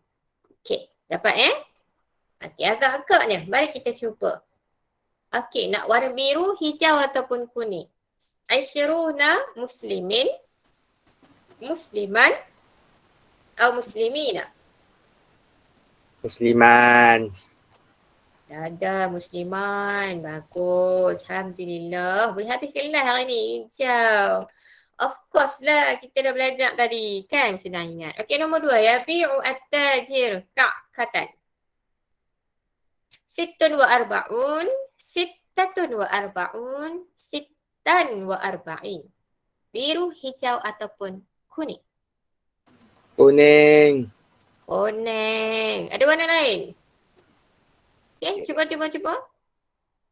Okey, dapat Okey, agak-agaknya. Mari kita cuba. Okey, nak warna biru, hijau ataupun kuning. Aisyiruna muslimin, musliman, atau muslimina. Musliman. Ada musliman. Bagus. Alhamdulillah. Boleh habis kelas hari ni. Hijau. Of course lah. Kita dah belajar tadi. Kan senang ingat. Okey, nombor 2. Yabi'u at-tajir ka'katan. Sittun wa arba'un. Sittatun wa arba'un. Sittan wa arba'in. Biru, hijau ataupun kuning. Kuning. Kuning. Ada warna lain? Okay, cuba.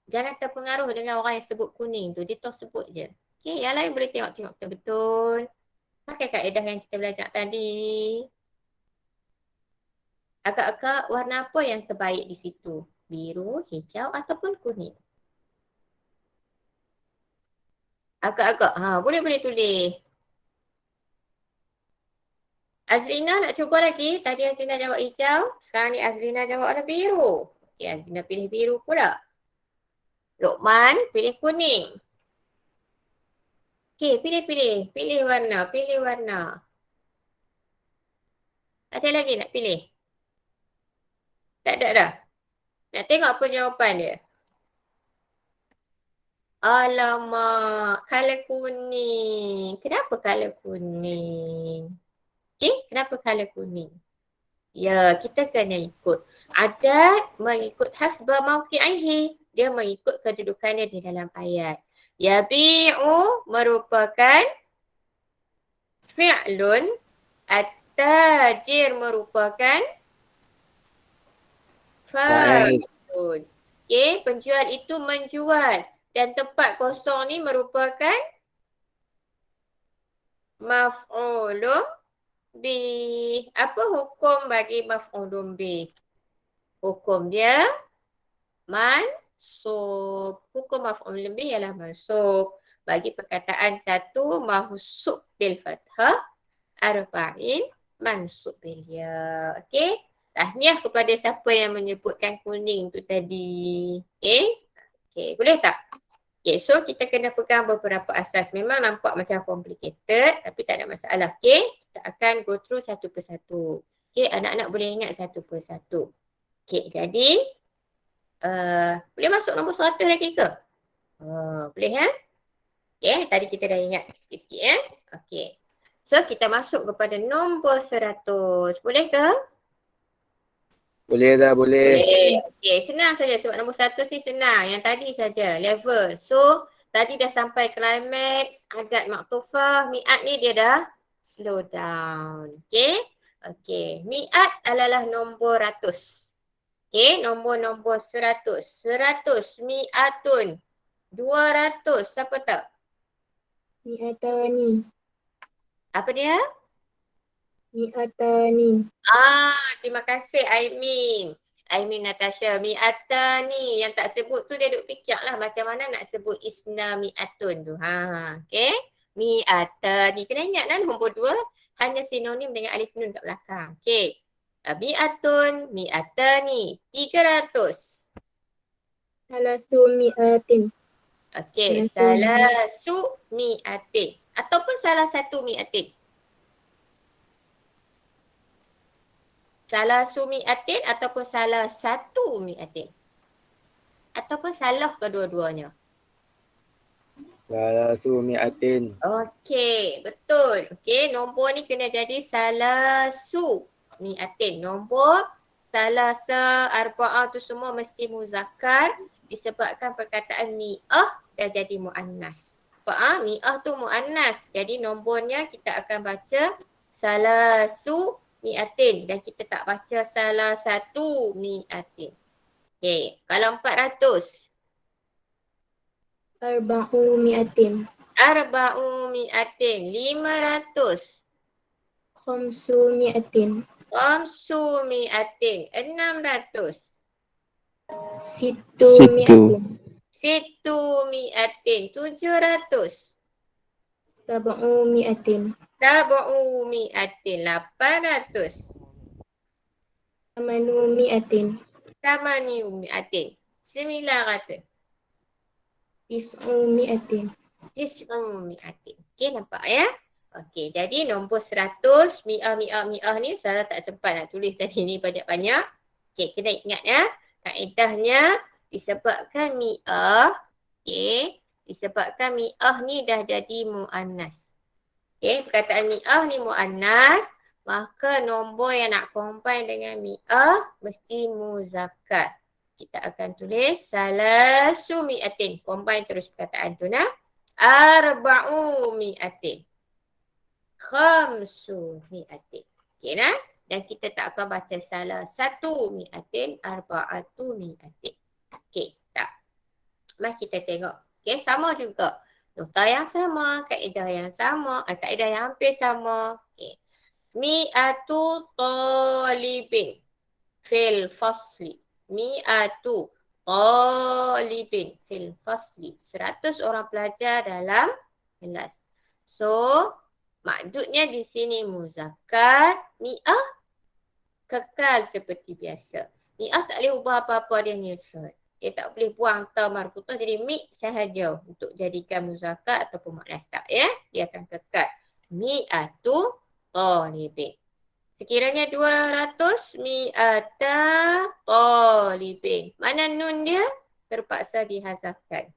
Jangan terpengaruh dengan orang yang sebut kuning tu. Dia terus sebut je. Okay, yang lain boleh tengok betul-betul. Pakai kaedah yang kita belajar tadi. Agak-agak warna apa yang terbaik di situ? Biru, hijau ataupun kuning? Agak-agak. Boleh tulis. Azrina nak cuba lagi. Tadi Azrina jawab hijau. Sekarang ni Azrina jawab warna biru. Okey, Azrina pilih biru pula. Luqman pilih kuning. Okey, pilih. Pilih warna. Ada lagi nak pilih? Tak ada dah. Nak tengok apa jawapan dia. Alamak, color kuning. Kenapa color kuning? Okey, kenapa color kuning? Ya, kita kena ikut. Adat mengikut hasba mawqi'ihi. Dia mengikut kedudukannya di dalam ayat. Yabi'u merupakan fi'lun. At-tajir merupakan fa'ilun. Okey, penjual itu menjual. Dan tempat kosong ni merupakan maf'ulun bi. Apa hukum bagi maf'ulun bi? Hukum dia mansub. Hukum maf'ulun bi ialah mansub. Bagi perkataan 1 mahsub bil fathah, arba'in mansub bil ya. Okey? Tahniah kepada siapa yang menyebutkan kuning tu tadi. Okey, boleh tak? Okay, so kita kena pegang beberapa asas. Memang nampak macam complicated tapi tak ada masalah. Okay, kita akan go through satu persatu. Okay, anak-anak boleh ingat satu persatu. Okay, jadi boleh masuk nombor 100 lagi ke? Boleh Okay, tadi kita dah ingat sikit-sikit Okay, so kita masuk kepada nombor 100. Boleh ke? Boleh. Boleh. Okay, senang saja sebab nombor 1 sih senang. Yang tadi saja, level. So, tadi dah sampai climax, adat maktufah, mi'at ni dia dah slow down. Okay, mi'at adalah nombor ratus. Okay, nombor 100. 100, mi'atun. 200, siapa tahu? Mi'atani. Apa dia? Mi'atani. Terima kasih Aimin Natasha. Mi'atani yang tak sebut tu dia duk fikir lah macam mana nak sebut isna mi'atun tu. Okay. Mi'atani. Kena ingat lah nombor 2 hanya sinonim dengan alif nun kat belakang. Okay. Mi'atun, mi'atani. 300. Salasu mi'atin. Okay. Salasu mi'atin. Ataupun salah satu mi'atin. Salah sumi'atin ataupun salah satu mi'atin. Ataupun salah kedua-duanya. Salah sumi'atin. Okey, betul. Okey, nombor ni kena jadi salah sumi'atin. Nombor salah se arba'ah tu semua mesti muzakkar disebabkan perkataan mi'ah dah jadi mu'annas. Mi'ah tu mu'annas. Jadi nombornya kita akan baca salasu mi'atin dan kita tak baca salah satu mi'atin. Okey, kalau 400. Arba'u mi'atin. Arba'u mi'atin. 500. Khamsu mi'atin. Khamsu mi'atin. 600. Sittu mi'atin. Situ mi'atin. 700. Sab'u mi'atin. Sab'u mi'atin. 800. Thamanu mi'atin. Tamaniu mi'atin. 900. Tis'u mi'atin. Tis'u mi'atin. Okey, nampak ya? Okey, jadi nombor 100, mi'ah ni saya tak sempat nak tulis tadi ni banyak-banyak. Okey, kena ingat ya. Kaedahnya disebabkan mi'ah, okey, disebabkan mi'ah ni dah jadi mu'annas. Okey, perkataan mi'ah ni mu'annas, maka nombor yang nak combine dengan mi'ah mesti muzakkar. Kita akan tulis salasu mi'atin. Combine terus perkataan tu nah. Arba'u mi'atin. Khamsu mi'atin. Okey nah? Dan kita tak akan baca salah satu mi'atin, arba'atu mi'atin. Okey, tak. Mari kita tengok. Okey, sama juga. Nota yang sama, kaedah yang sama, kaedah yang hampir sama. Okey. Mi'atu talibin fil fasli. Mi'atu talibin fil fasli. 100 orang pelajar dalam kelas. So, maksudnya di sini muzakkar, mi'ah kekal seperti biasa. Mi'ah tak boleh ubah apa-apa, dia neutral. Dia tak boleh buang ta markutah jadi mi' sahaja untuk jadikan muzakkar ataupun muannas tak ya. Dia akan kekal. Mi'atu talibin. Sekiranya 200, mi'ata talibin. Mana nun dia? Terpaksa dihazafkan.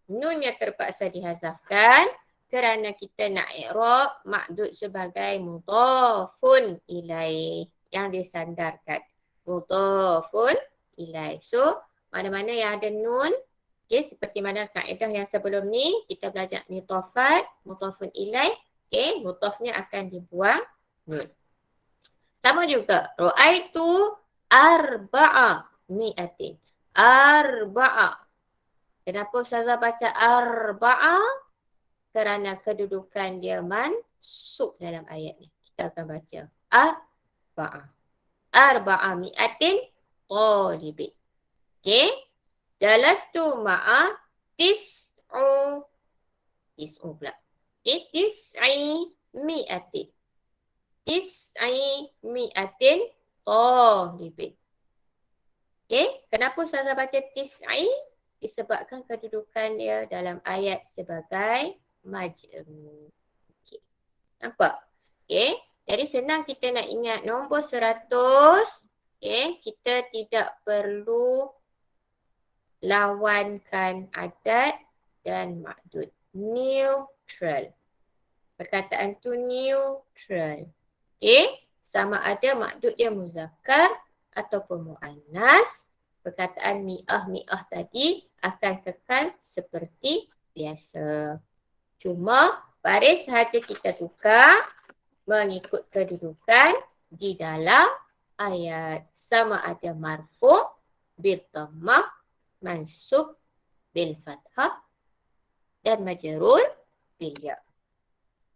Nunnya terpaksa dihazafkan kerana kita nak i'rab ma'dud sebagai mudhafun ilaih yang disandarkan. Mudhafun ilaih. So, mana-mana yang ada nun, okay, seperti mana kaedah yang sebelum ni, kita belajar mudhafat, mudhafun ilaih, okay, mudhafnya akan dibuang nun. Sama juga, ra'aitu arba'a mi'atin. Arba'a. Kenapa Ustazah baca arba'a? Kerana kedudukan dia mansub dalam ayat ni. Kita akan baca arba'a. Arba'a mi'atin talibin. Okey. Jalastu ma'a tis'u pula. Okey, tis'i mi'atin. Tis'i mi'atin talibin. Okey, kenapa saya baca tis'i? Disebabkan kedudukan dia dalam ayat sebagai majrur. Okey. Nampak? Okey. Jadi senang kita nak ingat nombor 100. Okey, kita tidak perlu lawankan adat dan maksud. Neutral. Perkataan tu neutral. Okey, sama ada maksud dia muzakkar ataupun muannas. Perkataan mi'ah tadi akan kekal seperti biasa. Cuma baris sahaja kita tukar mengikut kedudukan di dalam ayat. Sama ada marfu' bil dhammah, mansub bil fathah dan majrur bil ya.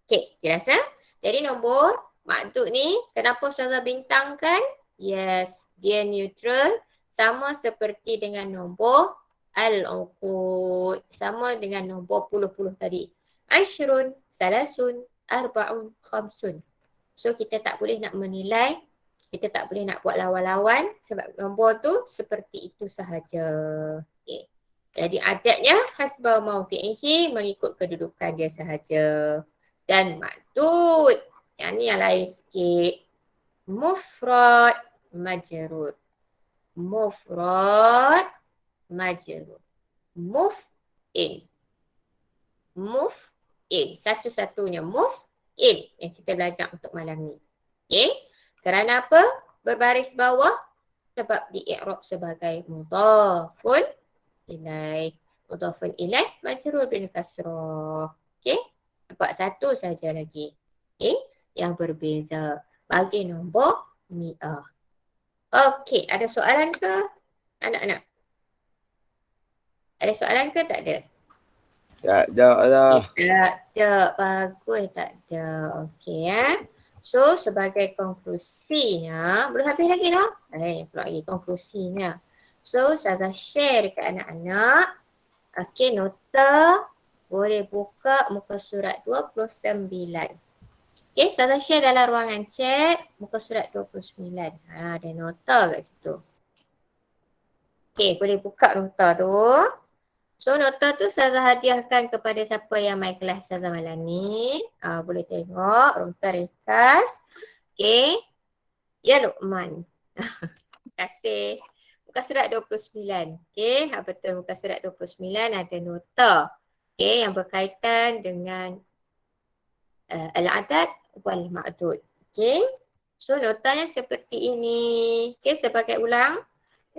Okey, jelas ya? Jadi nombor maksud ni kenapa Ustazah bintangkan? Yes, dia neutral. Sama seperti dengan nombor al-uqud. Sama dengan nombor puluh-puluh tadi. Ashrun, salasun, arba'un, khamsun. So kita tak boleh nak menilai. Kita tak boleh nak buat lawan-lawan. Sebab nombor tu seperti itu sahaja. Okay. Jadi adatnya hasbal mawdi'ihi mengikut kedudukan dia sahaja. Dan maksud. Yang ni yang lain sikit. Mufrad majrur. Mufrad majrur. Muf'in. Muf'in. Satu-satunya muf'in yang kita belajar untuk malam ni. Okay. Kerana apa? Berbaris bawah sebab di i'rab sebagai mudhafun ilaih. Mudhafun ilaih majrur bil kasrah. Okey? Nampak satu saja lagi. Okey? Yang berbeza. Bagi nombor mi'ah. Okey, ada soalan ke anak-anak? Ada soalan ke tak ada? Tak ada lah. Tak ada. Bagus, tak ada. Okey ya. So, sebagai konklusinya, belum habis lagi dah? Pula lagi konklusinya. So, saya share dekat anak-anak. Okey, nota boleh buka muka surat 29. Okey, saya share dalam ruangan chat muka surat 29. Ada nota kat situ. Okey, boleh buka nota tu. So, nota tu saya hadiahkan kepada siapa yang main kelas saya malam ni. Boleh tengok nota ringkas. Okey. Ya, Luqman. Terima kasih. Muka surat 29. Okey, betul muka surat 29 ada nota. Okey, yang berkaitan dengan al-adad wal ma'dud. Okey. So, notanya seperti ini. Okey, sebagai ulang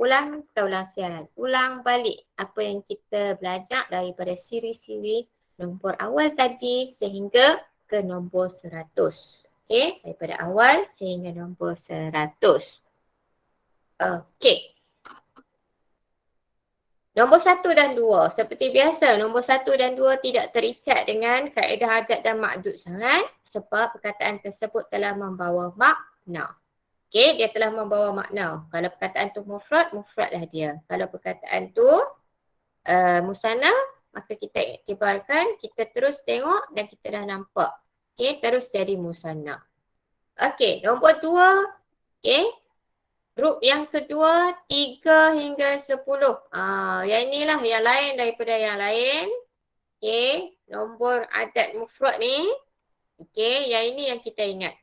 kita ulang siaran. Ulang balik apa yang kita belajar daripada siri-siri nombor awal tadi sehingga ke nombor 100. Okey, daripada awal sehingga nombor 100. Okey. Nombor 1 dan 2. Seperti biasa, nombor 1 dan 2 tidak terikat dengan kaedah adat dan ma'dud sangat sebab perkataan tersebut telah membawa makna. Okey, dia telah membawa makna. Kalau perkataan tu mufrad, mufradlah dia. Kalau perkataan tu musanna, maka kita iktibarkan, kita terus tengok dan kita dah nampak. Okey, terus jadi musanna. Okey, nombor 2. Okey. Grup yang kedua, 3 hingga 10. Yang inilah yang lain daripada yang lain. Okey, nombor adat mufrad ni. Okey, yang ini yang kita ingat.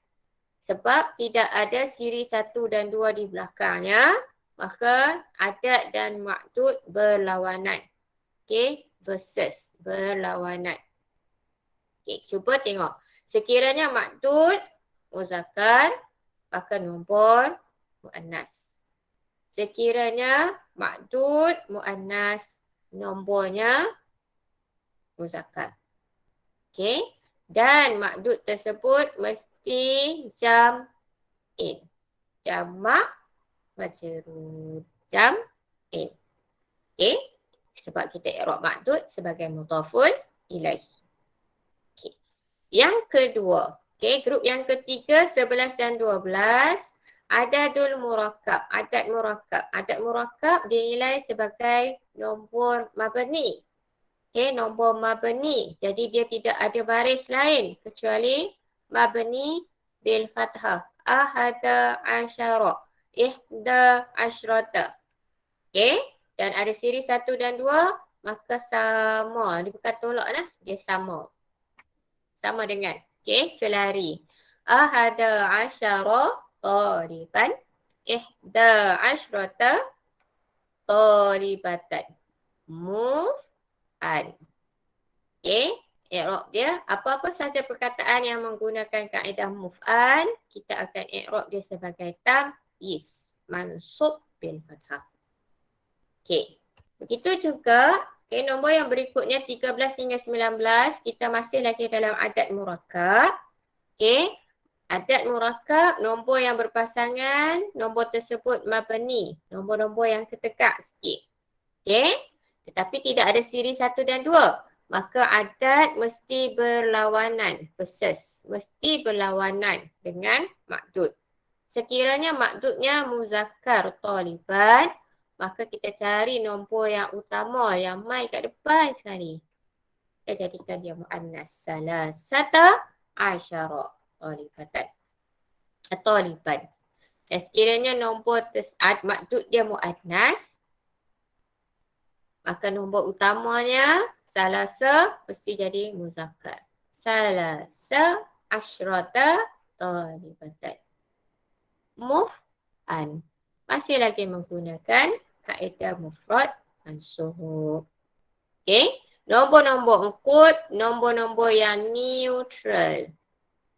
Sebab tidak ada siri 1 dan 2 di belakangnya, maka adat dan ma'dud berlawanan. Okey, versus berlawanan. Okey, cuba tengok. Sekiranya ma'dud muzakkar, maka nombor muannas. Sekiranya ma'dud muannas, nombornya muzakkar. Okey, dan ma'dud tersebut mesti jam'in. Jamak majrur. Jam'in. Okey. Sebab kita i'rab ma'dud sebagai mudhafun ilaih. Okey. Yang kedua. Okey, grup yang ketiga 11 dan 12. Adadul murakkab. Adad murakkab. Adad murakkab dinilai sebagai nombor mabni. Okey, nombor mabni. Jadi dia tidak ada baris lain kecuali mabni bil fathah. Ahada asyara. Ihda asyrata. Okey. Dan ada siri 1 dan 2. Maka sama. Dia bukan tolak lah. Dia sama. Sama dengan. Okey. Selari. Ahada asyara tariban. Ihda asyrata taribatan. Move an. Okey. I'rab dia, apa-apa saja perkataan yang menggunakan kaedah muf'al, kita akan i'rab dia sebagai tamyiz, mansub bil fathah. Okey. Begitu juga, nombor yang berikutnya 13 hingga 19, kita masih lagi dalam adat murakkab. Okey. Adat murakkab, nombor yang berpasangan, nombor tersebut mabni, nombor-nombor yang tertekak sikit. Okey. Tetapi tidak ada siri 1 dan 2. Maka adat mesti berlawanan, versus, mesti berlawanan dengan ma'dud. Sekiranya ma'dudnya muzakkar taliban, maka kita cari nombor yang utama, yang mai kat depan sekali. Kita jadikan dia mu'annas. Salasata asyara talibatan. Taliban. Dan sekiranya nombor ma'dud dia mu'annas, maka nombor utamanya salasa mesti jadi muzakkar. Salasa asyrata talibatan. Muf'an. Masih lagi menggunakan kaedah mufrad mansub. Okey. Nombor-nombor ukut, nombor-nombor yang neutral.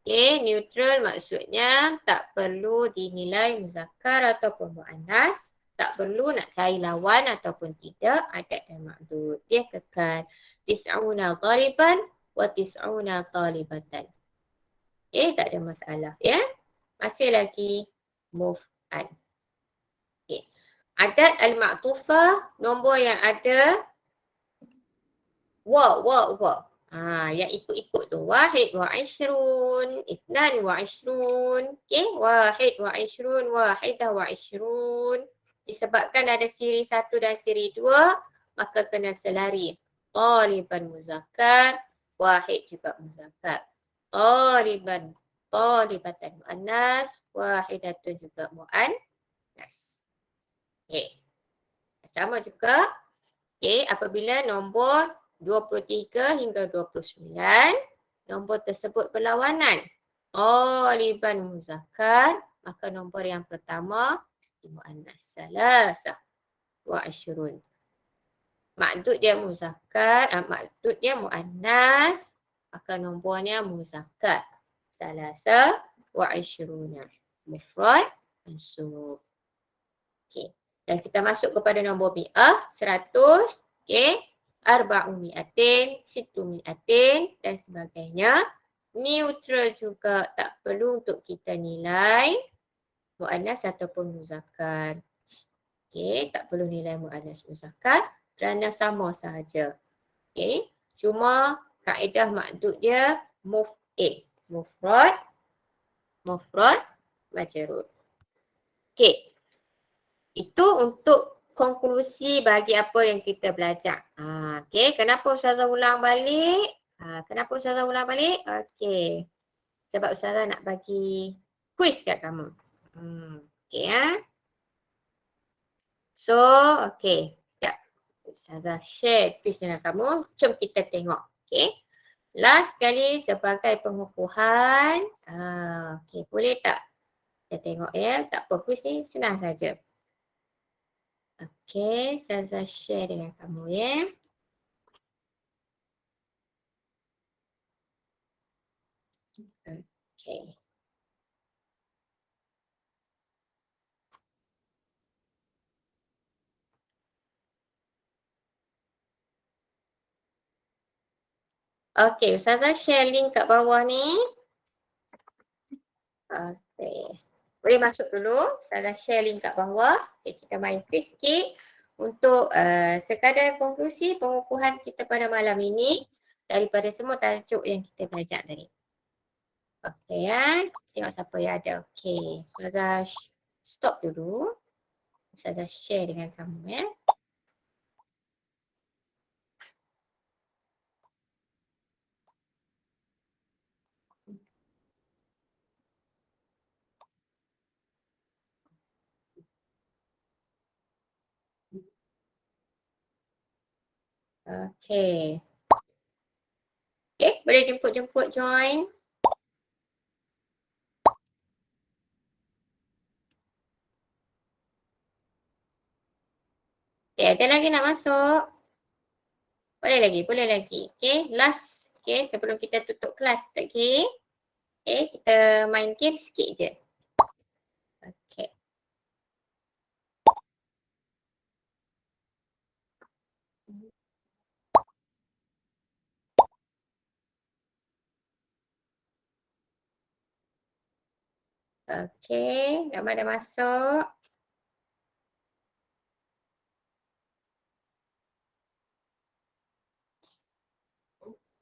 Okey, neutral maksudnya tak perlu dinilai muzakkar ataupun muannas. Tak perlu nak cari lawan ataupun tidak, adat dan ma'dud. Dia kekal. Tis'una taliban wa tis'una talibatan. Okay, tak ada masalah. Ya. Masih lagi move on. Okay. Adat al-ma'tufah, nombor yang ada wa. Yang ikut-ikut tu. Wahid wa ishrun, ithnan wa ishrun. Okay. Wahid wa ishrun, wahidah wa ishrun. Disebabkan ada siri 1 dan siri 2, maka kena selari. Taliban muzakkar, wahid juga muzakkar. Taliban, talibatan muannas, wahidatun juga muannas. Okay. Sama juga, okay, apabila nombor 23 hingga 29, nombor tersebut berlawanan. Taliban muzakkar, maka nombor yang pertama muannas salasah wa ashrun. Ma'dud dia muzakkar, ma'dud dia muannas, maka nombornya muzakkar. Salasah wa ashruna. Mufrad mansub. Okey. Dan kita masuk kepada nombor mi'ah, 100, okey. Arba'umi'atin, situmi'atin dan sebagainya. Neutral juga, tak perlu untuk kita nilai muannas ataupun muzakkar. Okey, tak perlu nilai muannas muzakkar kerana sama sahaja. Okey, cuma kaedah ma'dud dia mufrad majrur. Okey. Itu untuk konklusi bagi apa yang kita belajar. Okey, kenapa Ustazah ulang balik? Okey. Sebab Ustazah nak bagi kuis kat kamu. Okay ya. So, okay. Sekejap. Ustazah share kuis dengan kamu. Jom kita tengok. Okay. Last kali sebagai pengukuhan. Okay, boleh tak? Kita tengok ya. Tak apa, kuis ni senang saja. Okay, Ustazah share dengan kamu ya. Okay. Okay, Ustazah share link kat bawah ni. Okay. Boleh masuk dulu. Ustazah share link kat bawah. Okay, kita main quiz sikit untuk sekadar konklusi pengukuhan kita pada malam ini daripada semua tajuk yang kita belajar tadi. Okay ya. Tengok siapa yang ada. Okay. Ustazah stop dulu. Ustazah share dengan kamu ya. Okay. Okay, boleh jemput-jemput join. Okay, ada lagi nak masuk? Boleh lagi. Okay, last. Okay, sebelum kita tutup kelas lagi. Okay, kita main game sikit je. Okay. Okay, nama dah masuk.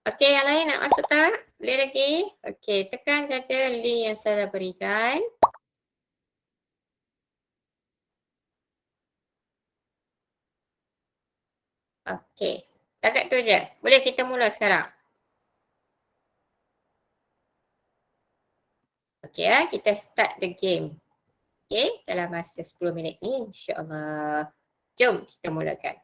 Okay, yang lain nak masuk tak? Boleh lagi? Okay, tekan saja link yang saya berikan. Okay, takat tu je. Boleh kita mula sekarang? Okay ya, kita start the game. Okay, dalam masa 10 minit ni insyaAllah. Jom kita mulakan.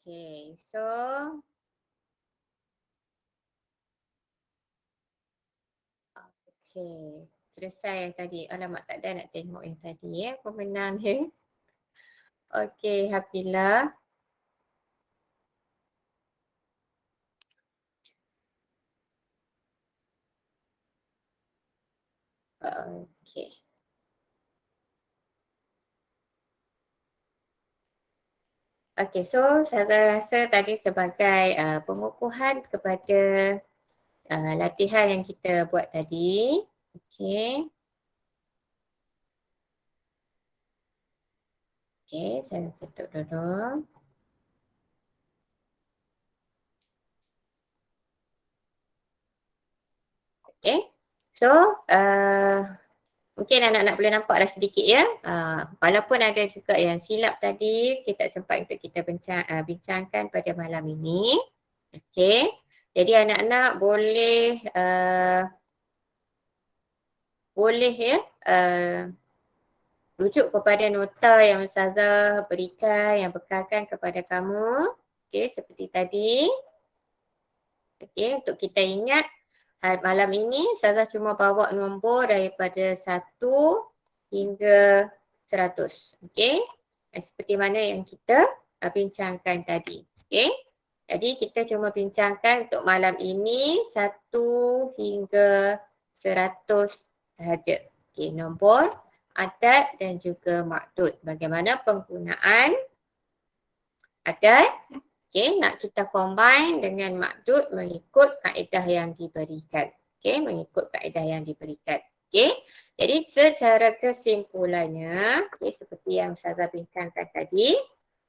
Okay, so okay, selesai yang tadi. Alamak, tak ada nak tengok yang tadi pemenang ya. Okay, Hafizah. Okay. Okay, so saya rasa tadi sebagai pengukuhan kepada latihan yang kita buat tadi. Okay. Okay, saya tutup dulu. Okay, so mungkin anak-anak boleh nampak dah sedikit ya. Walaupun ada juga yang silap tadi, kita sempat untuk kita bincangkan pada malam ini. Okay, jadi anak-anak boleh ya rujuk kepada nota yang Ustazah berikan, yang bekalkan kepada kamu. Okay, seperti tadi. Okay, untuk kita ingat malam ini Ustazah cuma bawa nombor daripada 1 hingga 100. Okay, seperti mana yang kita bincangkan tadi. Okay, jadi kita cuma bincangkan untuk malam ini 1 hingga 100 sahaja. Okay, nombor, adad dan juga makdud. Bagaimana penggunaan adad? Okay, nak kita combine dengan makdud mengikut kaedah yang diberikan. Okay, mengikut kaedah yang diberikan. Okay, jadi secara kesimpulannya, okay, seperti yang Ustazah bincangkan tadi,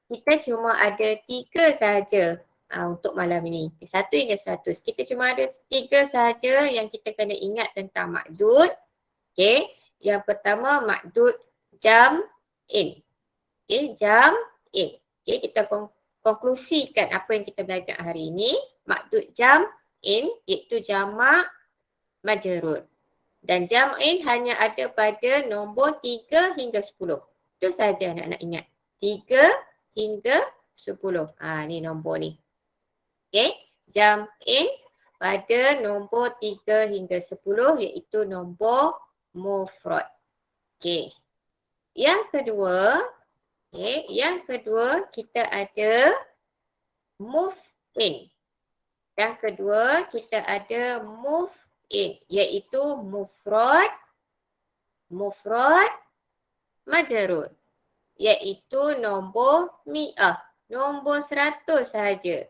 kita cuma ada 3 sahaja untuk malam ini. 1 hingga 100. Kita cuma ada 3 sahaja yang kita kena ingat tentang makdud. Okay, yang pertama makdud jam in. Okay, jam in. Okay, kita konklusikan apa yang kita belajar hari ini. Makdud jam in iaitu jamak majrur. Dan jam in hanya ada pada nombor 3 hingga 10. Itu saja anak-anak ingat. 3 hingga 10. Ni nombor ni. Okay, jam in pada nombor 3 hingga 10 iaitu nombor mufrad. Okay. Yang kedua, kita ada move in. Yang kedua kita ada move in iaitu mufrad majrur iaitu nombor mi'ah, nombor 100 sahaja.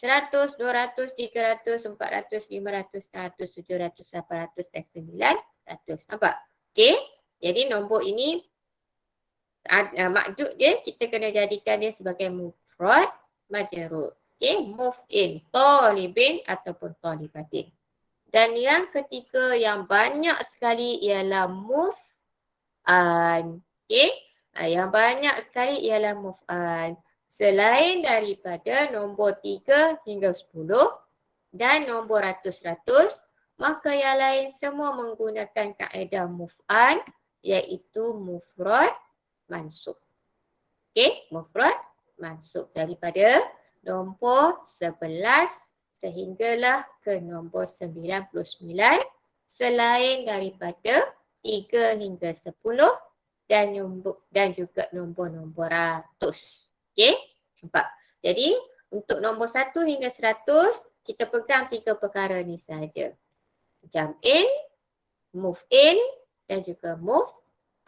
100, 200, 300, 400, 500, 600, 700, 800 dan 900. Nampak? Okey. Jadi nombor ini makdud dia kita kena jadikan dia sebagai mufrad majrur. Okey, move in, talibin ataupun talibatin. Dan yang ketiga yang banyak sekali ialah move an. Okey, yang banyak sekali ialah move an. Selain daripada nombor 3 hingga 10 dan nombor ratus-ratus, maka yang lain semua menggunakan kaedah move an iaitu mufrad mansub. Okey, mufrad mansub daripada nombor 11 sehinggalah ke nombor 99 selain daripada 3 hingga 10 dan juga nombor-nombor ratus. Okey, nampak? Jadi untuk nombor 1 hingga 100 kita pegang 3 perkara ni sahaja. Jam in, move in dan juga move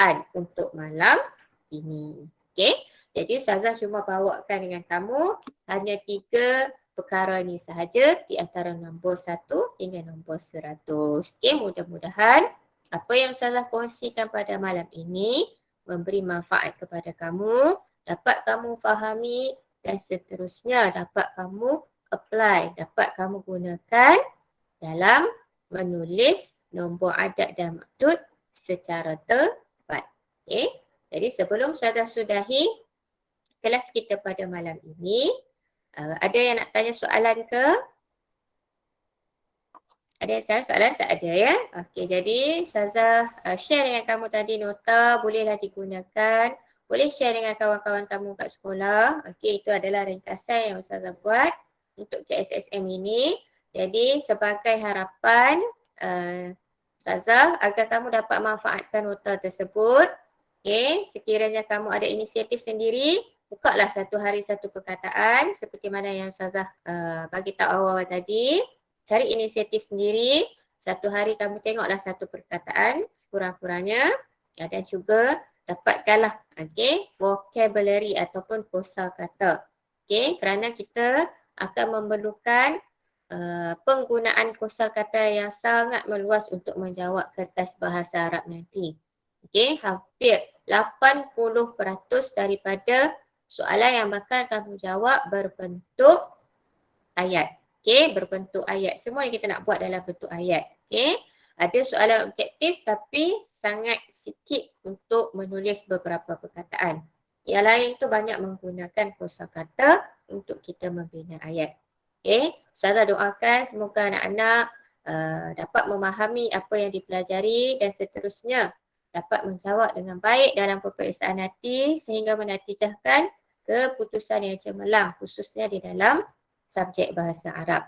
an untuk malam ini. Okey. Jadi Ustazah cuma bawakan dengan kamu hanya 3 perkara ni sahaja di antara nombor 1 hingga nombor 100. Okey, mudah-mudahan apa yang Ustazah kongsikan pada malam ini memberi manfaat kepada kamu, dapat kamu fahami dan seterusnya dapat kamu apply, dapat kamu gunakan dalam menulis nombor adat dan maksud secara tepat. Okey. Jadi sebelum Ustazah sudahi kelas kita pada malam ini, ada yang nak tanya soalan ke? Ada yang tanya soalan? Tak ada ya? Okey, jadi Ustazah share dengan kamu tadi nota, bolehlah digunakan. Boleh share dengan kawan-kawan kamu kat sekolah. Okey, itu adalah ringkasan yang Ustazah buat untuk KSSM ini. Jadi sebagai harapan Ustazah agar kamu dapat manfaatkan nota tersebut. Okey, sekiranya kamu ada inisiatif sendiri, bukalah satu hari satu perkataan seperti mana yang Ustazah bagi tahu awal tadi. Cari inisiatif sendiri, satu hari kamu tengoklah satu perkataan sekurang-kurangnya dan juga dapatkanlah vocabulary ataupun kosakata. Kerana kita akan memerlukan penggunaan kosakata yang sangat meluas untuk menjawab kertas bahasa Arab nanti. Hampir 80% daripada soalan yang bakal kamu jawab berbentuk ayat. Berbentuk ayat. Semua yang kita nak buat dalam bentuk ayat. Ada soalan objektif tapi sangat sikit untuk menulis beberapa perkataan. Yang lain tu banyak menggunakan kosakata untuk kita membina ayat. Ustazah doakan semoga anak-anak dapat memahami apa yang dipelajari dan seterusnya dapat menjawab dengan baik dalam peperiksaan nanti sehingga menatijahkan keputusan yang cemerlang khususnya di dalam subjek bahasa Arab.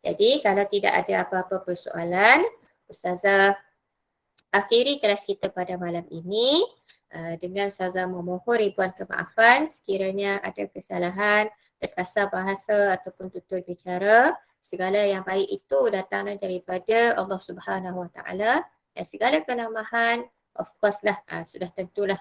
Jadi kalau tidak ada apa-apa persoalan, Ustazah akhiri kelas kita pada malam ini dengan Ustazah memohon ribuan kemaafan sekiranya ada kesalahan, terkasar bahasa ataupun tutur bicara. Segala yang baik itu datang daripada Allah Subhanahu Wa Taala dan segala kelemahan of course lah sudah tentulah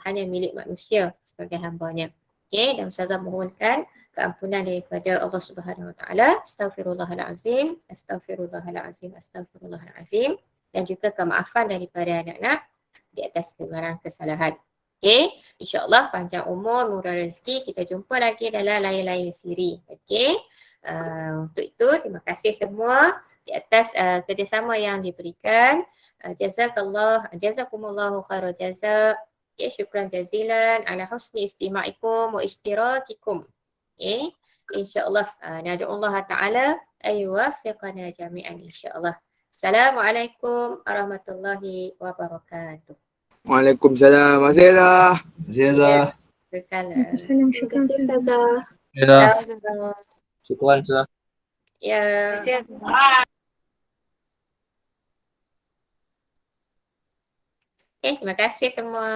hanya milik manusia sebagai hambanya. Dan Ustazah mohonkan keampunan daripada Allah Subhanahu Wa Taala. Astaghfirullahalazim, astaghfirullahalazim, astaghfirullahalazim dan juga kemaafan daripada anak-anak di atas segala kesalahan. InsyaAllah panjang umur, murah rezeki. Kita jumpa lagi dalam lain-lain siri. Untuk itu terima kasih semua di atas kerjasama yang diberikan. Jazakumullahu khairal jazak. Syukran jazilan ala husni istima'ikum wa ishtirakikum. InsyaAllah nad'ullah ta'ala ayuwafiqana jami'an insyaAllah. Assalamualaikum warahmatullahi wabarakatuh. Waalaikumsalam. Masih Zila. Waalaikumsalam. Assalamualaikum. Terima kasih Ustazah. Sama-sama. Syukran, Ustazah. Ya. Terima kasih semua.